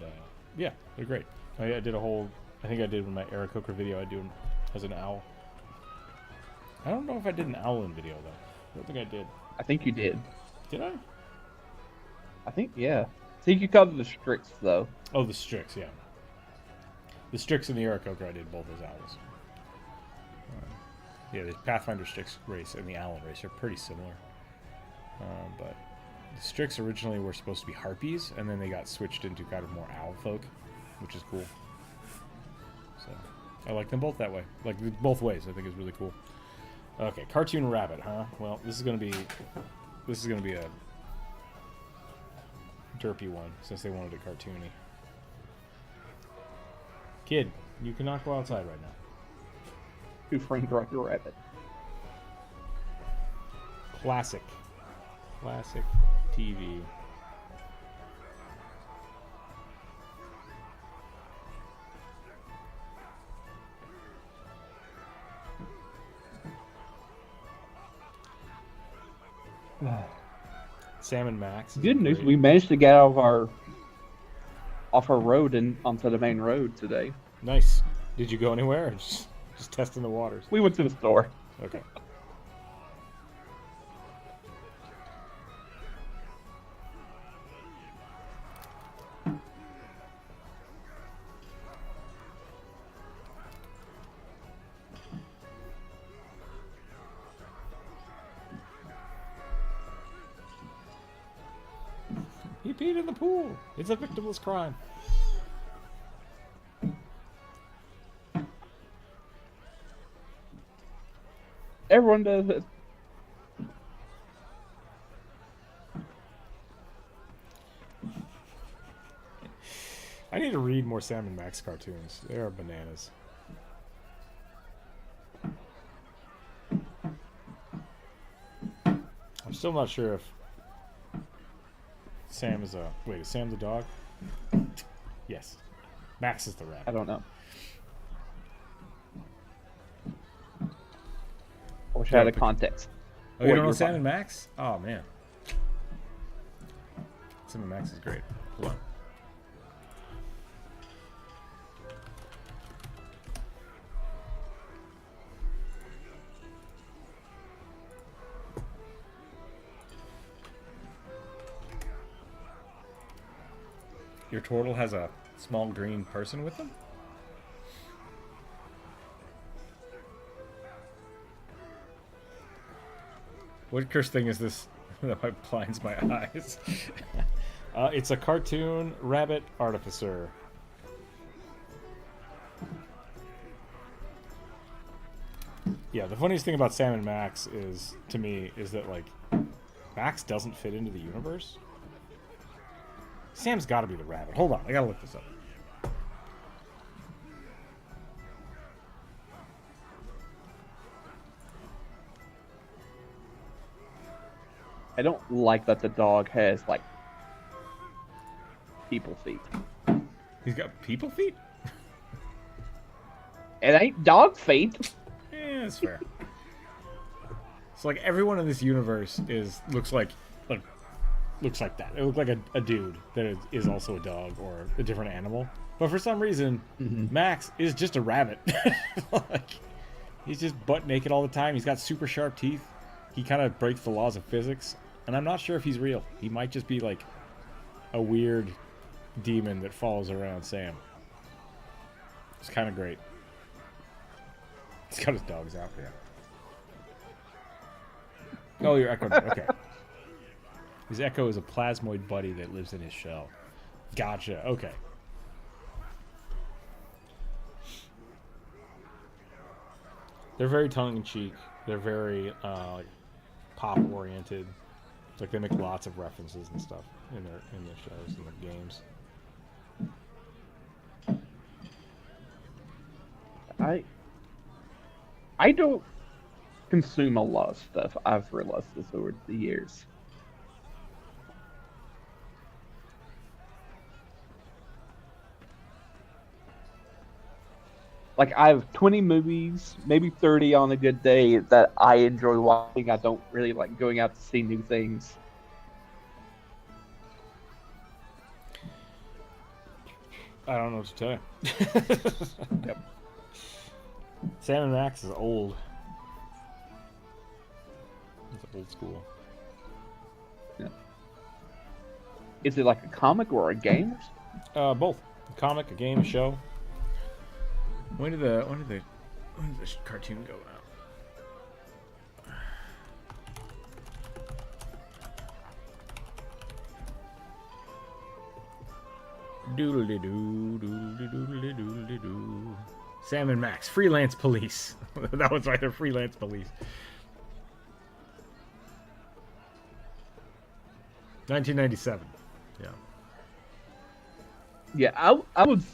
yeah, they're great. I did a whole, I think I did with my Eric Hooker video, I do him as an owl. I don't know if I did an Owlin video though. I don't think I did. I think you did. Did I? I think, yeah. I think you covered the Strix, though. Oh, the Strix, yeah. The Strix and the Aarakocra I did both as owls. Yeah, the Pathfinder Strix race and the Owlin race are pretty similar. But the Strix originally were supposed to be harpies, and then they got switched into kind of more owl folk, which is cool. So, I like them both that way. Like, both ways, I think is really cool. Okay, Cartoon Rabbit, huh? Well, this is gonna be a derpy one, since they wanted it cartoony. Kid, you cannot go outside right now. Who framed Roger Rabbit? Classic TV. Sam and Max. Good news, we managed to get out of off our road and onto the main road today. Nice. Did you go anywhere or just testing the waters? We went to the store. Okay. He peed in the pool. It's a victimless crime. Everyone does it. I need to read more Sam and Max cartoons. They are bananas. I'm still not sure if Sam is a... Wait, is Sam the dog? Yes. Max is the rabbit. I don't know. I wish I had a context. Oh, you don't know Sam and Max? Oh, man. Sam and Max is great. Hold on. Your turtle has a small green person with them? What cursed thing is this that blinds my eyes? It's a cartoon rabbit artificer. Yeah, the funniest thing about Sam and Max is, to me, is that, like, Max doesn't fit into the universe. Sam's got to be the rabbit. Hold on, I gotta look this up. I don't like that the dog has, like, people feet. He's got people feet? It ain't dog feet. Yeah, that's fair. So, like, everyone in this universe looks like that. It looks like a dude that is also a dog or a different animal. But for some reason, Max is just a rabbit. Like, he's just butt naked all the time. He's got super sharp teeth. He kind of breaks the laws of physics. And I'm not sure if he's real. He might just be like a weird demon that follows around Sam. It's kind of great. He's got his dogs out there. Oh, you're Echo. Okay. His Echo is a plasmoid buddy that lives in his shell. Gotcha. Okay. They're very tongue-in-cheek. They're very pop-oriented. It's like they make lots of references and stuff in their shows and their games. I don't consume a lot of stuff. I've realized this over the years. Like, I have 20 movies, maybe 30 on a good day that I enjoy watching. I don't really like going out to see new things. I don't know what to tell you. Yep. Sam and Max is old. It's old school. Yeah. Is it like a comic or a game? Both. A comic, a game, a show. When did the cartoon go out? Doodly doo, doodly doodly doodly doo. Sam and Max, freelance police. That was right, they're freelance police. 1997. Yeah. Yeah, I was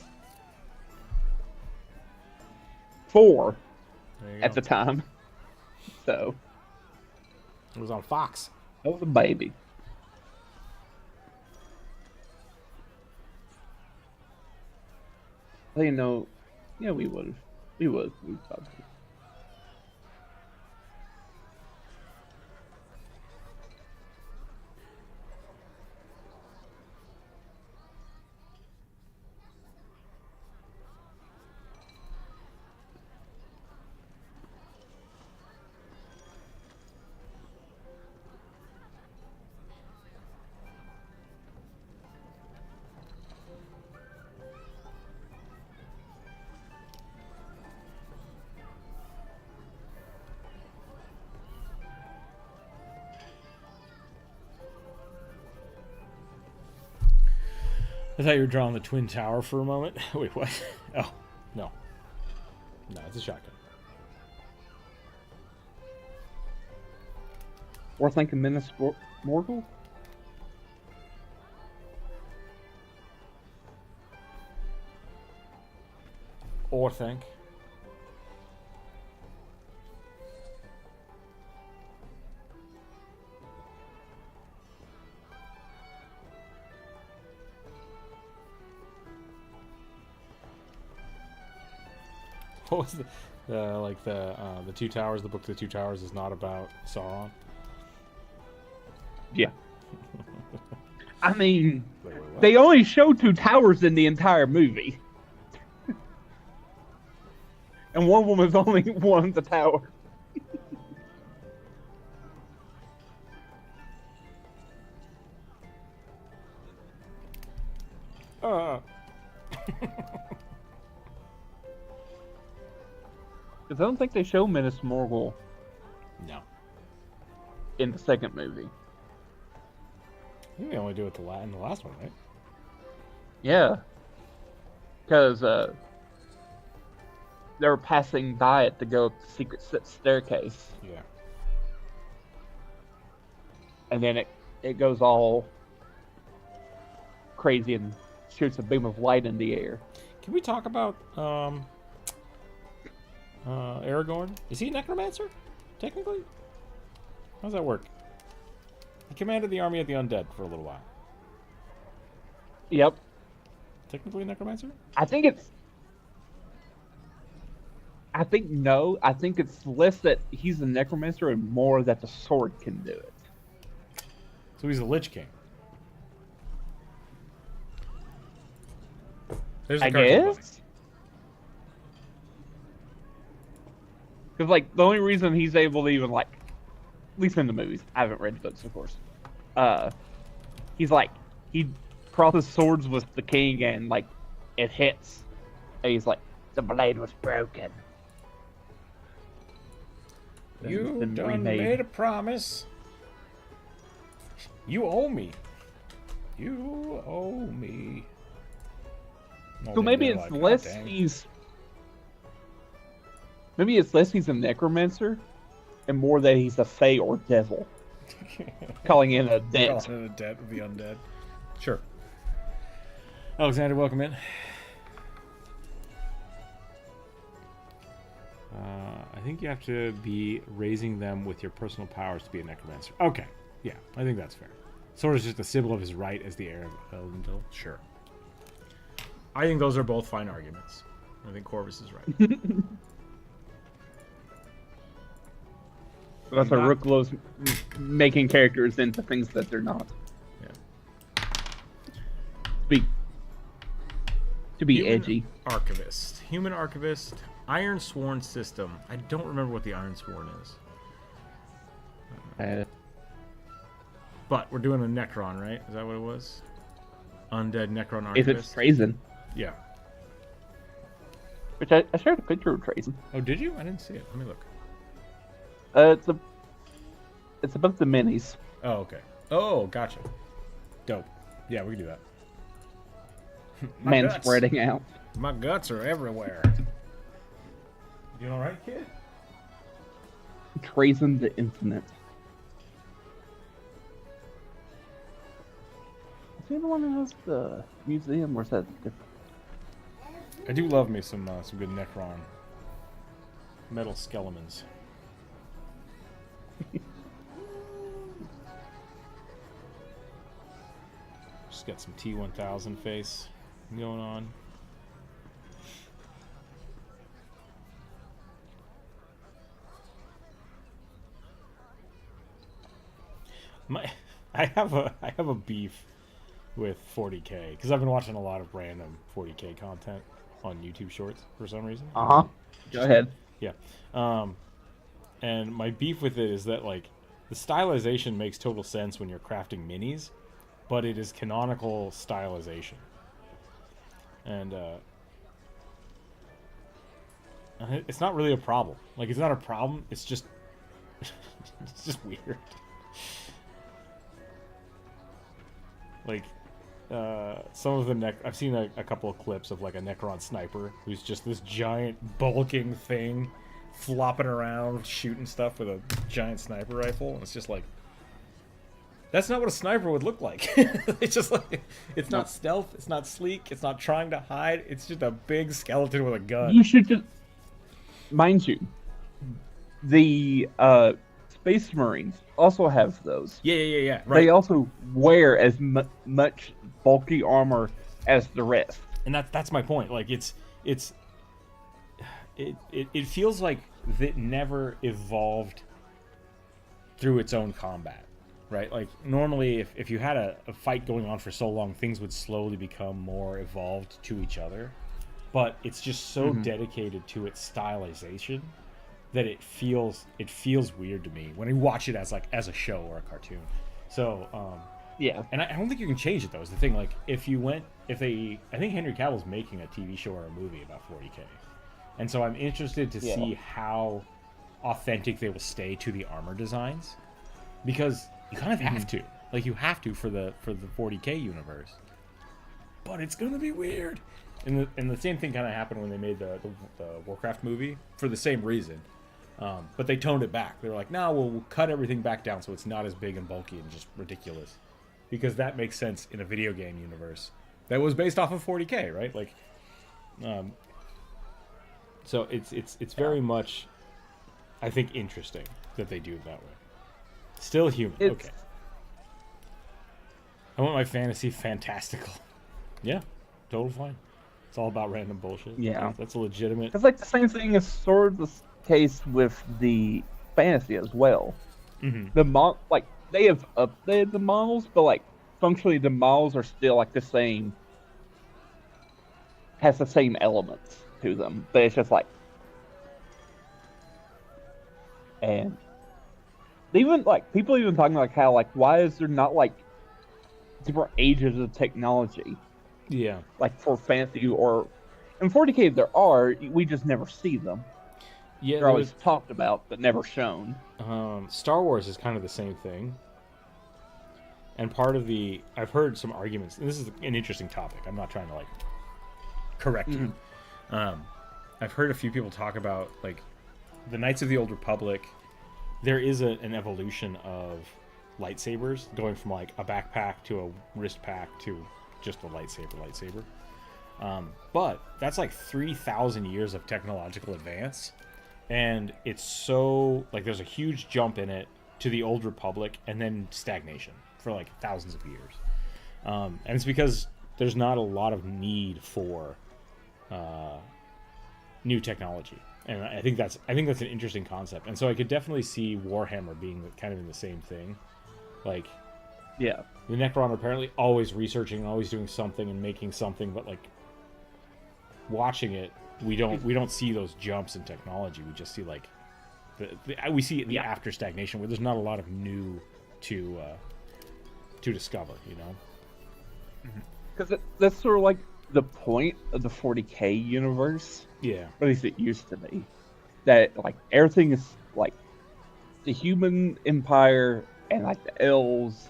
4 at the time. So it was on Fox. I was a baby. Well, you know, yeah, we would. We probably. I thought you were drawing the Twin Tower for a moment. Wait, what? Oh, no. No, it's a shotgun. Or thinking Minas Morgul? Or think. What was the Two Towers? The book The Two Towers is not about Sauron. Yeah. I mean, Wait, what? they only show two towers in the entire movie. And one woman's only one the tower. Because I don't think they show Minas Morgul No. in the second movie. I think they only do it in the last one, right? Yeah. Because they were passing by it to go up the secret staircase. Yeah. And then it goes all crazy and shoots a beam of light in the air. Can we talk about Aragorn? Is he a necromancer? Technically? How does that work? He commanded the army of the undead for a little while. Yep. Technically a necromancer? I think no. I think it's less that he's a necromancer and more that the sword can do it. So he's a Lich King. There's the I cartoon bunny. guess. Because, like, the only reason he's able to even, like, at least in the movies, I haven't read the books, of course. He's like, he crosses swords with the king and, like, it hits. And he's like, the blade was broken. Then it's You been done remade. made a promise. You owe me. You owe me. So maybe it's less maybe it's less he's a necromancer and more that he's a fae or devil. Calling in a debt. Calling in a debt with the undead. Sure. Alexander, welcome in. I think you have to be raising them with your personal powers to be a necromancer. Okay. Yeah, I think that's fair. Sword is just a symbol of his right as the heir of Elendil. Sure. I think those are both fine arguments. I think Corvus is right. That's why Rook loves making characters into things that they're not. Yeah. To be Human edgy. Archivist. Human Archivist. Iron Sworn System. I don't remember what the Iron Sworn is. But we're doing a Necron, right? Is that what it was? Undead Necron Archivist. If it's Trazen. Yeah. Which I shared a picture of Trazen. Oh, did you? I didn't see it. Let me look. It's above the minis. Oh, okay. Oh, gotcha. Dope. Yeah, we can do that. Man spreading out. My guts are everywhere. You all right, kid? Trazen the Infinite. Is he the one that has the museum, or is that different? I do love me some good Necron metal skeletons. Just got some T1000 face going on. I have a beef with 40K because I've been watching a lot of random 40K content on YouTube Shorts for some reason. Go ahead. Yeah. And my beef with it is that, like, the stylization makes total sense when you're crafting minis, but it is canonical stylization. And it's not really a problem. Like, it's not a problem. It's just it's just weird. Like, some of the I've seen a couple of clips of, like, a Necron sniper who's just this giant bulking thing flopping around shooting stuff with a giant sniper rifle, and it's just like, That's not what a sniper would look like. It's just like, it's not stealth, it's not sleek, it's not trying to hide, it's just a big skeleton with a gun. You should just, mind you, the Space Marines also have those. Yeah. Right. They also wear as much bulky armor as the rest. And that's my point. Like it feels like it never evolved through its own combat, right? Like normally if you had a fight going on for so long, things would slowly become more evolved to each other. But it's just so dedicated to its stylization that it feels weird to me when you watch it as a show or a cartoon. So yeah, and I don't think you can change it though. Is the thing. Like I think Henry Cavill's making a TV show or a movie about 40K, and so I'm interested to see how authentic they will stay to the armor designs, because you kind of have to. Like you have to for the 40K universe, but it's gonna be weird. And the same thing kind of happened when they made the Warcraft movie for the same reason. But they toned it back. They were like, no, we'll cut everything back down so it's not as big and bulky and just ridiculous. Because that makes sense in a video game universe that was based off of 40K, right? Like, so it's very much, I think, interesting that they do it that way. Still human. Okay. I want my fantasy fantastical. Yeah, total fine. It's all about random bullshit. Yeah. That's a legitimate... It's like the same thing is sort of the case with the fantasy as well. Mm-hmm. They have updated the models, but like functionally the models are still like the same, has the same elements to them, but it's just like, and even like people even talking like how like why is there not like different ages of technology? Yeah. Like for fantasy or in 40K there are, we just never see them. Yeah, they're always talked about but never shown. Star Wars is kind of the same thing. And part of I've heard some arguments, and this is an interesting topic. I'm not trying to like correct you. I've heard a few people talk about like the Knights of the Old Republic. There is an evolution of lightsabers going from like a backpack to a wrist pack to just a lightsaber. But that's like 3,000 years of technological advance, and it's so like there's a huge jump in it to the Old Republic and then stagnation for like thousands of years, and it's because there's not a lot of need for new technology, and I think that's an interesting concept. And so I could definitely see Warhammer being kind of in the same thing, like yeah. The Necron are apparently always researching and always doing something and making something, but like watching it, we don't see those jumps in technology. We just see like we see the after stagnation where there's not a lot of new to discover, you know? Because that's sort of like the point of the 40K universe. Yeah. Or at least it used to be. That like everything is like the human empire and like the elves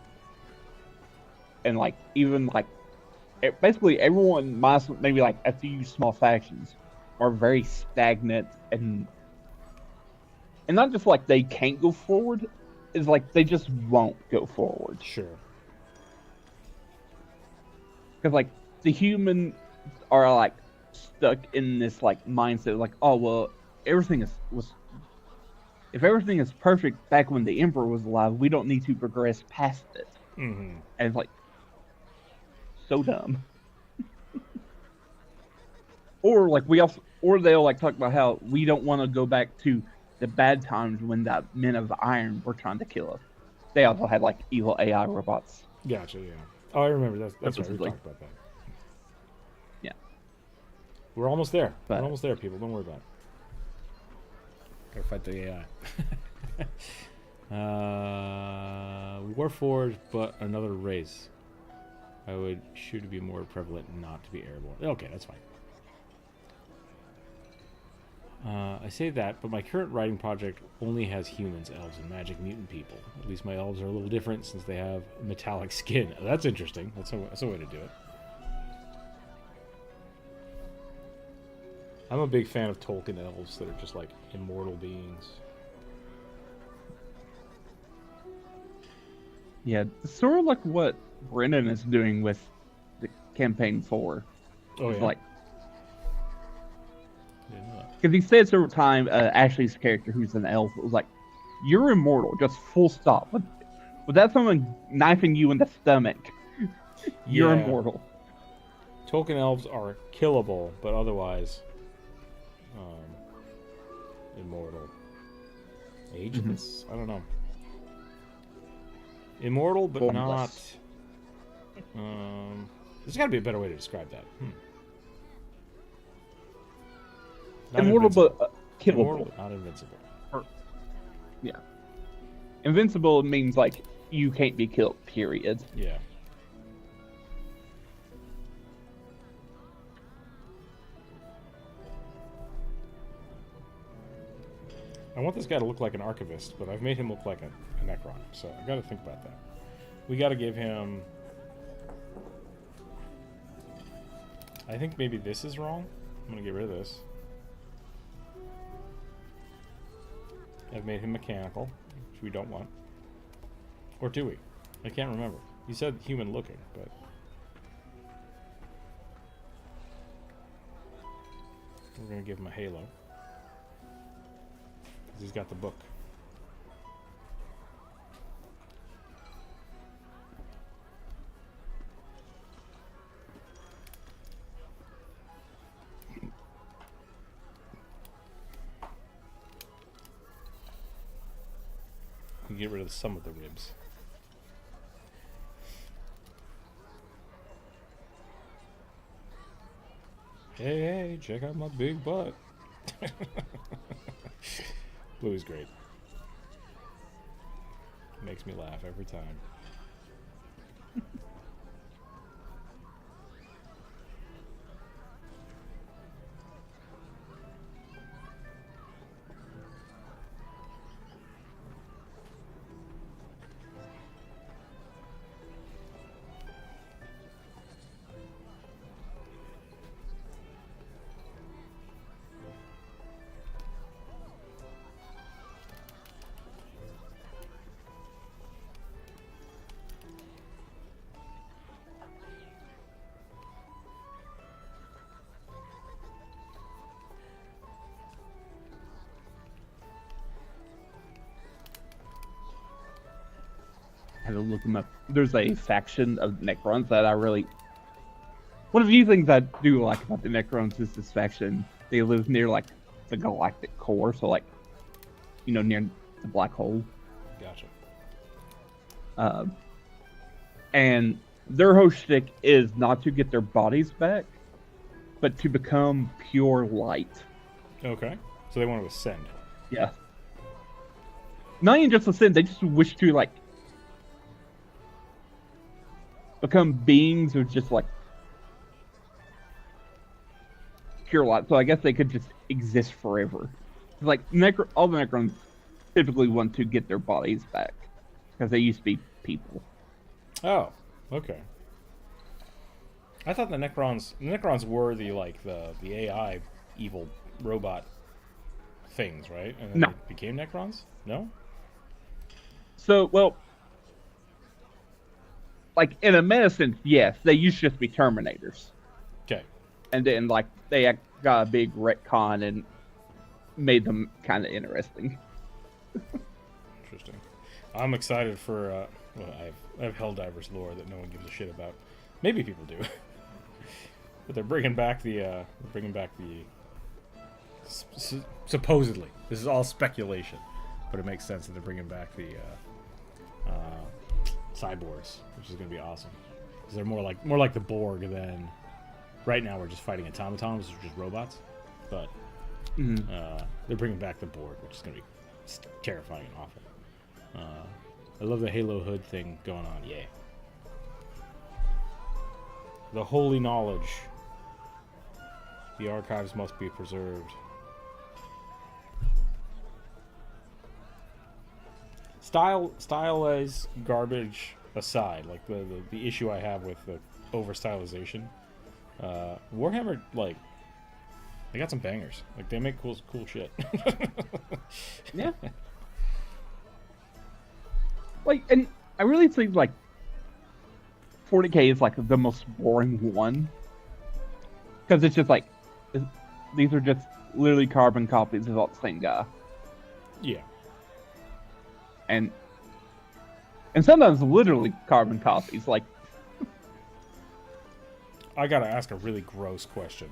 and like even like basically everyone minus maybe like a few small factions are very stagnant and not just like they can't go forward, it's like they just won't go forward. Sure. Because like the humans are like stuck in this like mindset like, oh well, everything if everything is perfect back when the emperor was alive, we don't need to progress past it. And it's like so dumb. Or like they'll like talk about how we don't want to go back to the bad times when the men of iron were trying to kill us. They also had like evil AI robots. Gotcha. Yeah. Oh, I remember. That's right. We talked about that. Yeah. We're almost there. We're almost there, people. Don't worry about it. Gotta fight the AI. Warforged, but another race. I would shoot to be more prevalent, not to be airborne. Okay, that's fine. I say that, but my current writing project only has humans, elves, and magic mutant people. At least my elves are a little different since they have metallic skin. That's interesting. That's a way to do it. I'm a big fan of Tolkien elves that are just like immortal beings. Yeah, sort of like what Brennan is doing with the campaign 4. Oh It's yeah. like, Didn't know that. because he says over time, Ashley's character, who's an elf, was like, "You're immortal, just full stop." Without someone knifing you in the stomach, you're Yeah. immortal. Tolkien elves are killable, but otherwise, immortal. Ageless? I don't know. Immortal, but Formless. not. There's got to be a better way to describe that. Not Immortal, invincible. but killable. Immortal, but not invincible. Yeah. Invincible means like you can't be killed, period. Yeah. I want this guy to look like an archivist, but I've made him look like a Necron, so I gotta think about that. We gotta give him... I think maybe this is wrong. I'm gonna get rid of this. I've made him mechanical, which we don't want. Or do we? I can't remember. You said human looking, but... We're gonna give him a halo. Because he's got the book. You get rid of some of the ribs. Hey, hey, check out my big butt. Blue is great. Makes me laugh every time. I had to look them up. There's a faction of Necrons that I really... One of the few things I do like about the Necrons is this faction. They live near, like, the galactic core, so, like, you know, near the black hole. Gotcha. And their whole shtick is not to get their bodies back, but to become pure light. Okay. So they want to ascend. Yeah. Not even just ascend, they just wish to, like, become beings who just, like, pure light. So I guess they could just exist forever. Like, all the Necrons typically want to get their bodies back because they used to be people. Oh, okay. I thought the Necrons were the AI evil robot things, right? And then No. they became Necrons? No? So, well, like, in a meta sense, yes, they used to just be Terminators. Okay. And then, like, they got a big retcon and made them kind of interesting. Interesting. I'm excited for, well, I have Helldivers lore that no one gives a shit about. Maybe people do. But they're bringing back the, supposedly. This is all speculation. But it makes sense that they're bringing back the, cyborgs, which is going to be awesome. Because they're more like the Borg than... Right now we're just fighting automatons, which are just robots. But they're bringing back the Borg, which is going to be terrifying and awful. I love the Halo hood thing going on. Yeah. The holy knowledge. The archives must be preserved. Style as garbage aside, like the issue I have with the over stylization. Warhammer, like, they got some bangers. Like, they make cool shit. Yeah. Like, and I really think like 40K is like the most boring one because it's just like these are just literally carbon copies of all the same guy, Yeah. and sometimes literally carbon copies. Like, I gotta ask a really gross question.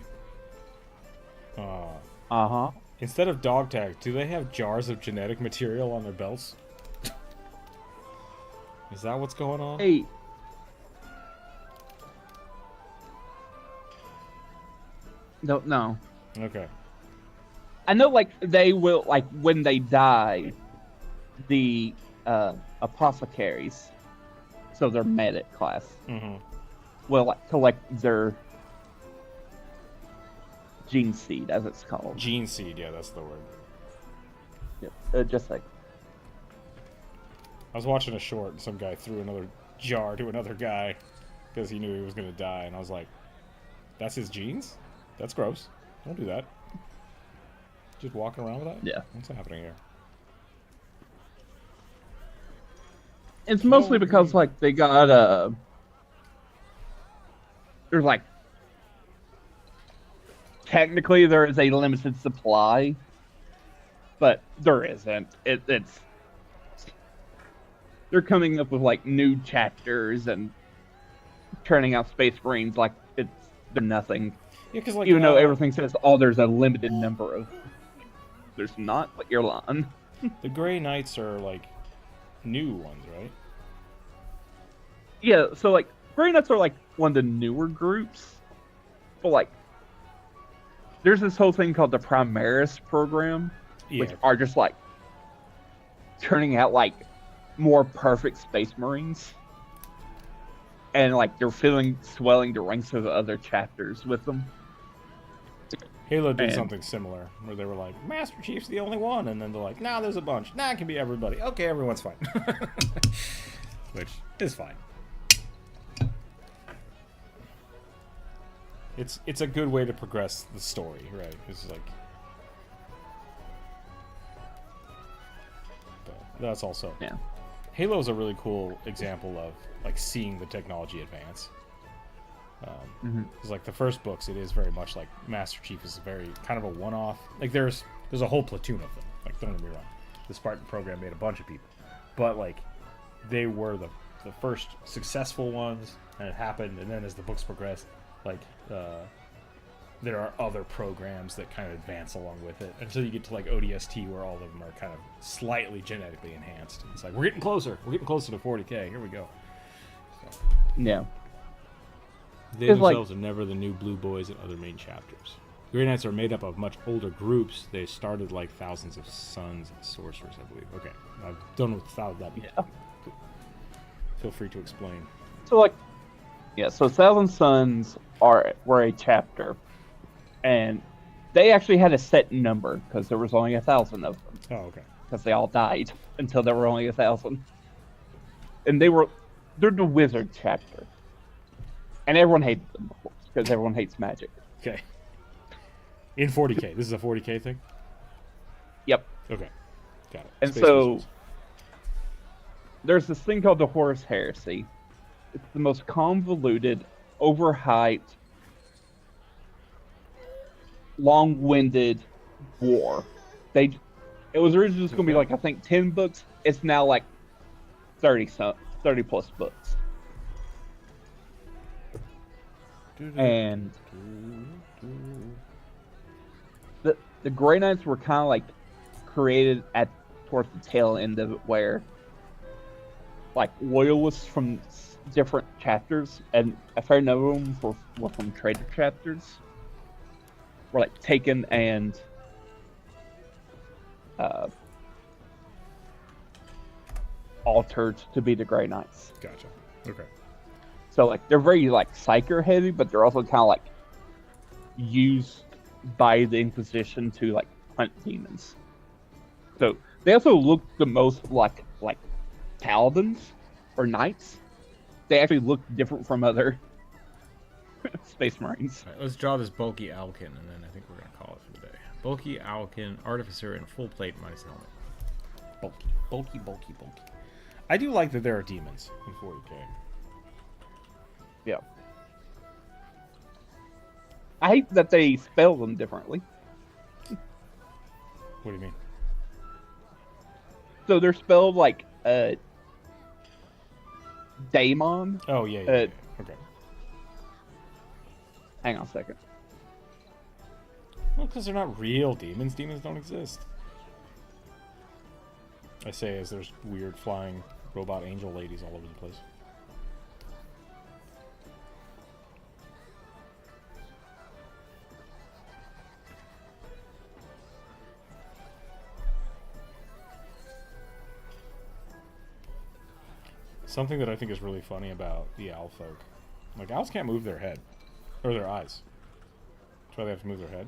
uh-huh. Instead of dog tags, do they have jars of genetic material on their belts? Is that what's going on? Hey. Don't know. Okay. I know, like, they will, like, when they die, the apothecaries, so their medic class, will like, collect their gene seed, as it's called. Gene seed, yeah, that's the word. Just like... I was watching a short, and some guy threw another jar to another guy because he knew he was going to die, and I was like, that's his genes? That's gross. Don't do that. Just walking around with that? Yeah. What's happening here? It's mostly because, like, they got, there's, like, technically there is a limited supply, but there isn't. It's... They're coming up with, like, new chapters and turning out Space Marines like they're nothing. Yeah, because, like, even though everything says, oh, there's a limited number of... There's not, but you're lying. The Grey Knights are, like, new ones, right? Yeah, so, like, Grey Knights are, like, one of the newer groups. But, like, there's this whole thing called the Primaris program, which are just, like, turning out, like, more perfect Space Marines. And, like, they're swelling the ranks of the other chapters with them. Halo did something similar, where they were like, Master Chief's the only one, and then they're like, nah, there's a bunch. Nah, it can be everybody. Okay, everyone's fine. Which is fine. It's a good way to progress the story, right? It's like... But that's also... Yeah. Halo's a really cool example of, like, seeing the technology advance. Because like the first books, it is very much like Master Chief is very kind of a one-off. Like there's a whole platoon of them. Like don't get me wrong, the Spartan program made a bunch of people, but like they were the first successful ones, and it happened. And then as the books progressed, like there are other programs that kind of advance along with it until you get to like ODST, where all of them are kind of slightly genetically enhanced. It's like we're getting closer to 40K. Here we go. So. Yeah. They themselves are never the new blue boys in other main chapters. Grey Knights are made up of much older groups. They started like thousands of sons and sorcerers, I believe. Okay, I don't know what the style of that means. Yeah. Feel free to explain. So like, yeah, so Thousand Sons were a chapter, and they actually had a set number because there was only 1,000 of them. Oh, okay. Because they all died until there were only 1,000, and they're the wizard chapter. And everyone hated them, of course, because everyone hates magic. Okay. In 40K. This is a 40K thing? Yep. Okay. Got it. And so, there's this thing called the Horus Heresy. It's the most convoluted, overhyped, long-winded war. It was originally just going to be like, I think, 10 books. It's now like 30 plus books. And the Grey Knights were kind of like created towards the tail end of it, where like loyalists from different chapters, and a fair number of them were from traitor chapters, were like taken and altered to be the Grey Knights. Gotcha. Okay. So, like, they're very, like, psyker heavy, but they're also kind of, like, used by the Inquisition to, like, hunt demons. So, they also look the most like paladins or knights. They actually look different from other Space Marines. All right, let's draw this bulky Alkin, and then I think we're going to call it for the day. Bulky Alkin, Artificer, in full plate minus helmet. Bulky. I do like that there are demons in 40K. Yeah. I hate that they spell them differently. What do you mean? So they're spelled like daemon. Oh, yeah. Okay. Hang on a second. Well, because they're not real demons. Demons don't exist. I say as there's weird flying robot angel ladies all over the place. Something that I think is really funny about the owl folk. Like, owls can't move their head. Or their eyes. That's why they have to move their head.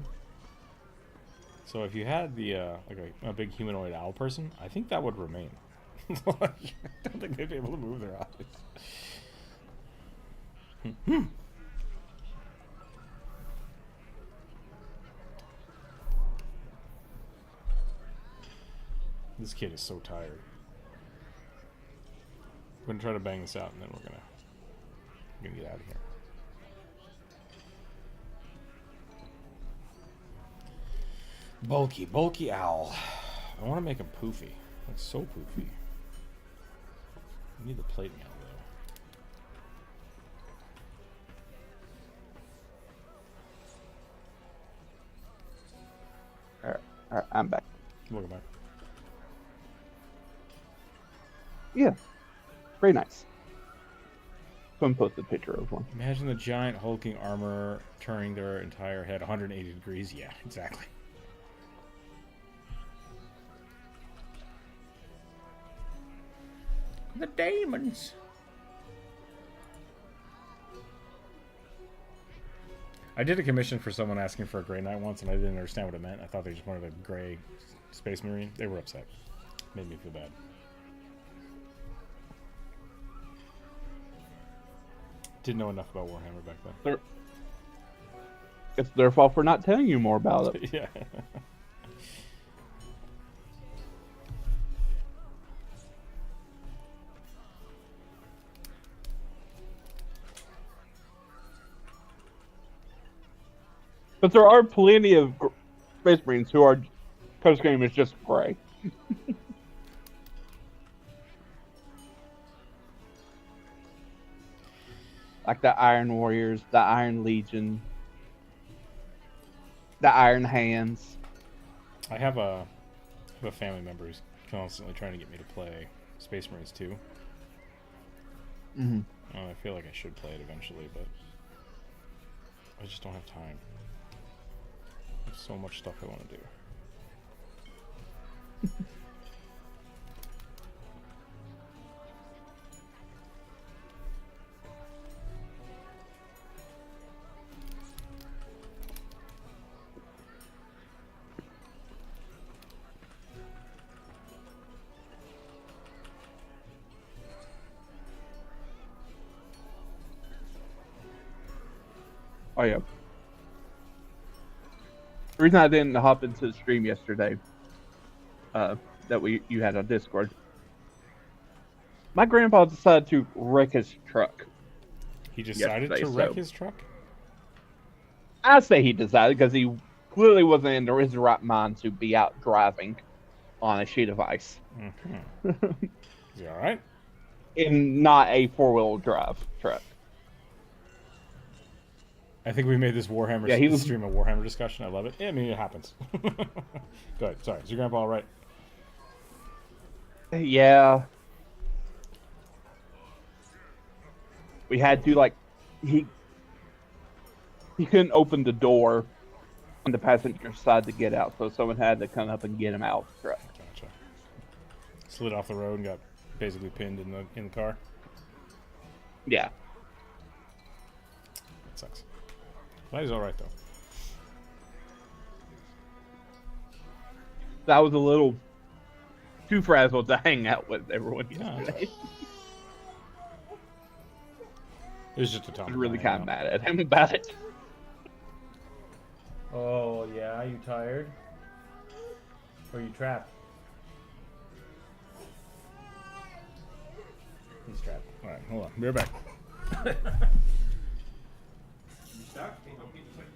So if you had the, like a big humanoid owl person, I think that would remain. Like, I don't think they'd be able to move their eyes. This kid is so tired. We're gonna try to bang this out, and then we're gonna get out of here. Bulky owl. I want to make him poofy. Like, so poofy. I need the plate mail, though. All right, I'm back. Welcome back. Yeah, very nice. Someone posted a picture of one. Imagine the giant hulking armor turning their entire head 180 degrees. Yeah, exactly. The demons. I did a commission for someone asking for a gray knight once, and I didn't understand what it meant. I thought they just wanted a gray space marine. They were upset. Made me feel bad. Didn't know enough about Warhammer back then. It's their fault for not telling you more about it. Yeah. But there are plenty of Space Marines who are post game is just gray. Like the Iron Warriors, the Iron Legion, the Iron Hands. I have a family member who's constantly trying to get me to play Space Marines 2. Mm-hmm. I feel like I should play it eventually, but I just don't have time. There's so much stuff I want to do. Oh yeah. The reason I didn't hop into the stream yesterday, that you had on Discord, my grandpa decided to wreck his truck. He decided to wreck his truck? I say he decided because he clearly wasn't in his right mind to be out driving on a sheet of ice. Mm-hmm. Is he all right? In not a four-wheel drive truck. I think we made this Warhammer stream a Warhammer discussion. I love it. I mean, it happens. Go ahead. Sorry. Is your grandpa all right? Yeah. We had to, like, he couldn't open the door on the passenger side to get out, so someone had to come up and get him out of the truck. Gotcha. Slid off the road and got basically pinned in the car. Yeah. That sucks. But he's all right though. That was a little too frazzled to hang out with everyone yesterday. It was just a time. I was really kind of mad at him about it. Oh yeah, you tired? Or you trapped? He's trapped. All right, hold on. Be right back. You stuck? Can you go get your second?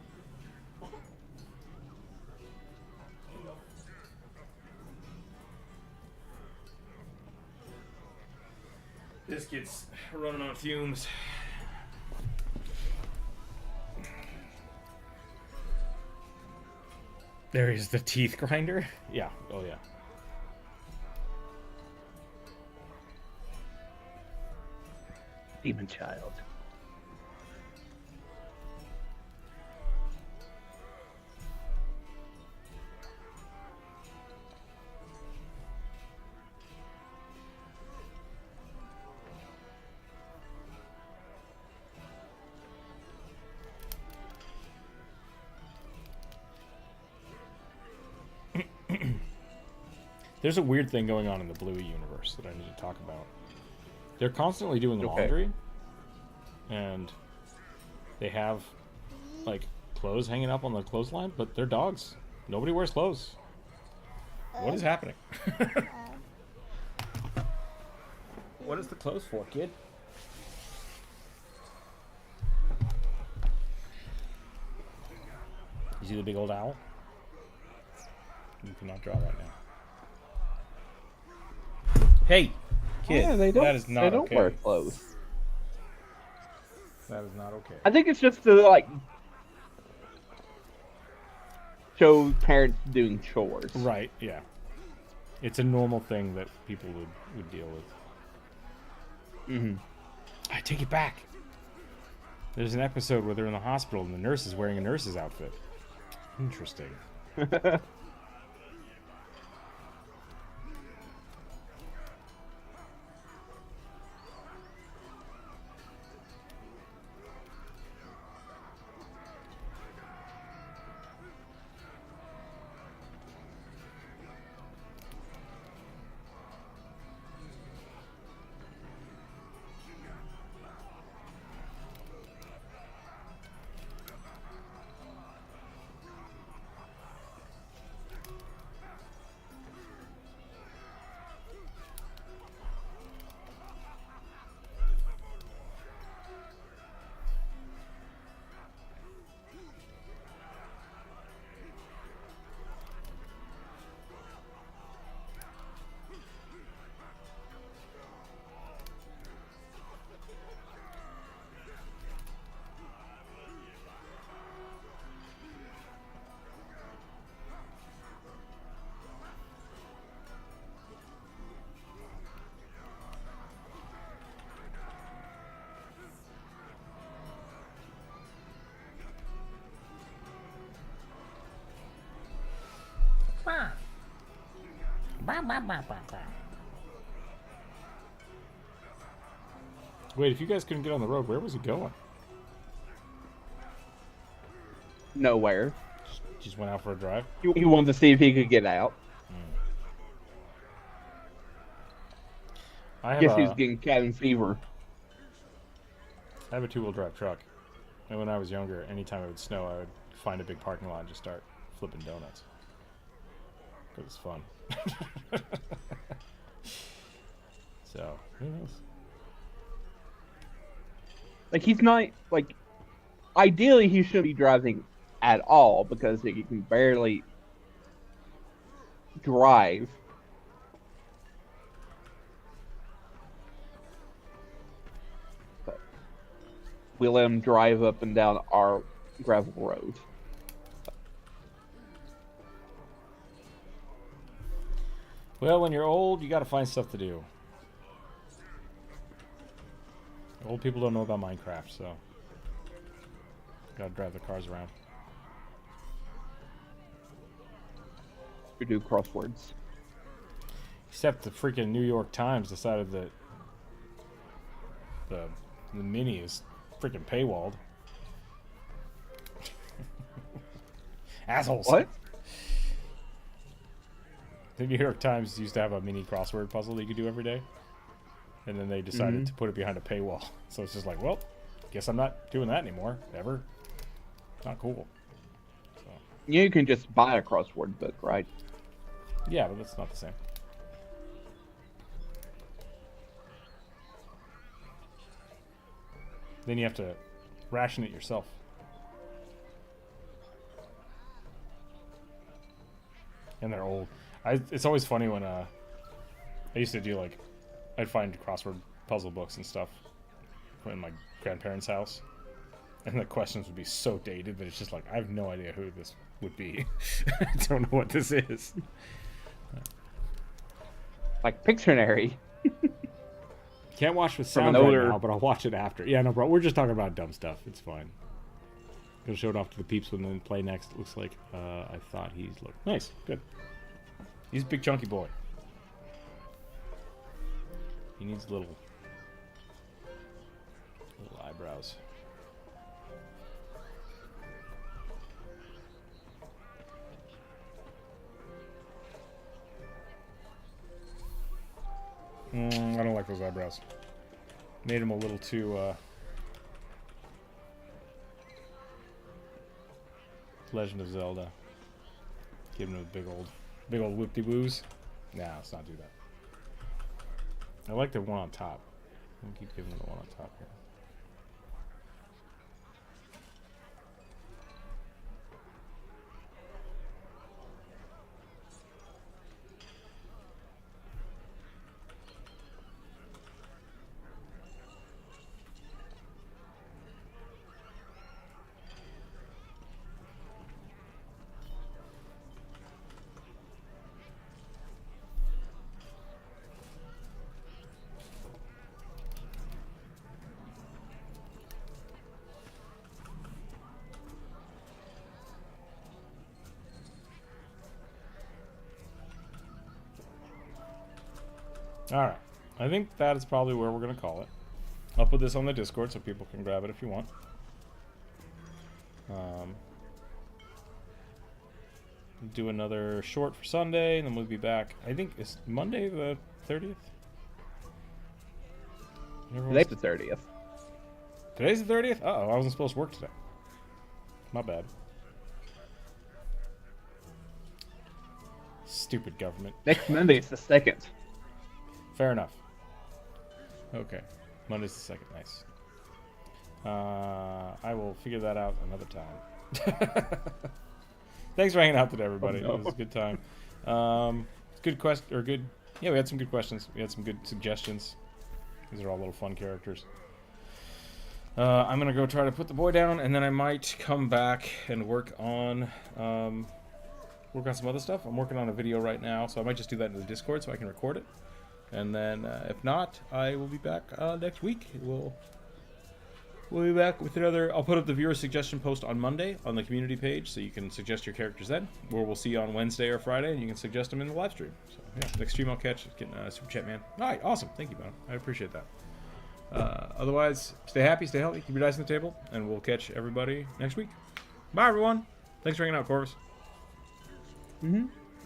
Biscuits running on fumes. There is the teeth grinder. Yeah. Oh yeah. Demon child. There's a weird thing going on in the Blue universe that I need to talk about. They're constantly doing laundry, and they have, like, clothes hanging up on the clothesline, but they're dogs. Nobody wears clothes. What is happening? What is the clothes for, kid? You see the big old owl? You cannot draw right now. Hey, kid, Yeah, they don't. that is not They don't okay. wear clothes. That is not okay. I think it's just to like show parents doing chores. Right, yeah. It's a normal thing that people would deal with. Mm-hmm. I take it back. There's an episode where they're in the hospital and the nurse is wearing a nurse's outfit. Interesting. Wait, if you guys couldn't get on the road, where was he going? Nowhere. Just went out for a drive? He wanted to see if he could get out. I have Guess he was getting cabin fever. I have a two-wheel drive truck. And when I was younger, anytime it would snow, I would find a big parking lot and just start flipping donuts. Because it's fun. So, who knows? Like, he's not, like, ideally he shouldn't be driving at all because he can barely drive. But we let him drive up and down our gravel road. Well, when you're old, you gotta find stuff to do. Old people don't know about Minecraft, so gotta drive the cars around. We do crosswords. Except the freaking New York Times decided that the mini is freaking paywalled. Assholes. What? The New York Times used to have a mini crossword puzzle that you could do every day. And then they decided to put it behind a paywall. So it's just like, well, guess I'm not doing that anymore. Ever. Not cool. So. You can just buy a crossword book, right? Yeah, but that's not the same. Then you have to ration it yourself. And they're old. It's always funny when I used to do like, I'd find crossword puzzle books and stuff in my grandparents' house, and the questions would be so dated that it's just like, I have no idea who this would be. I don't know what this is. Like Pictionary. Can't watch with sound right now, but I'll watch it after. Yeah, no, bro. We're just talking about dumb stuff. It's fine. Gonna show it off to the peeps when they play next. It looks like I thought he's looked nice. Good. He's a big chunky boy. He needs little eyebrows. I don't like those eyebrows. Made him a little too Legend of Zelda. Giving him a big old whoop-de-woos. Nah, let's not do that. I like the one on top. I'll keep giving him the one on top here. Alright, I think that is probably where we're going to call it. I'll put this on the Discord so people can grab it if you want. Do another short for Sunday, and then we'll be back. I think it's Monday the 30th? Today's the 30th. Today's the 30th? Uh-oh, I wasn't supposed to work today. My bad. Stupid government. Next Monday it's the 2nd. Fair enough. Okay. Monday's the 2nd. Nice. I will figure that out another time. Thanks for hanging out today, everybody. Oh, no. It was a good time. Good good. Yeah, we had some good questions. We had some good suggestions. These are all little fun characters. I'm gonna go try to put the boy down, and then I might come back and work on some other stuff. I'm working on a video right now, so I might just do that in the Discord so I can record it. And then, if not, I will be back next week. We'll be back with another. I'll put up the viewer suggestion post on Monday on the community page, so you can suggest your characters then. Or we'll see you on Wednesday or Friday, and you can suggest them in the live stream. So yeah, next stream I'll catch. Getting Super Chat Man. All right, awesome. Thank you, man. I appreciate that. Otherwise, stay happy, stay healthy, keep your dice on the table, and we'll catch everybody next week. Bye, everyone. Thanks for hanging out, Corvus. Mm-hmm.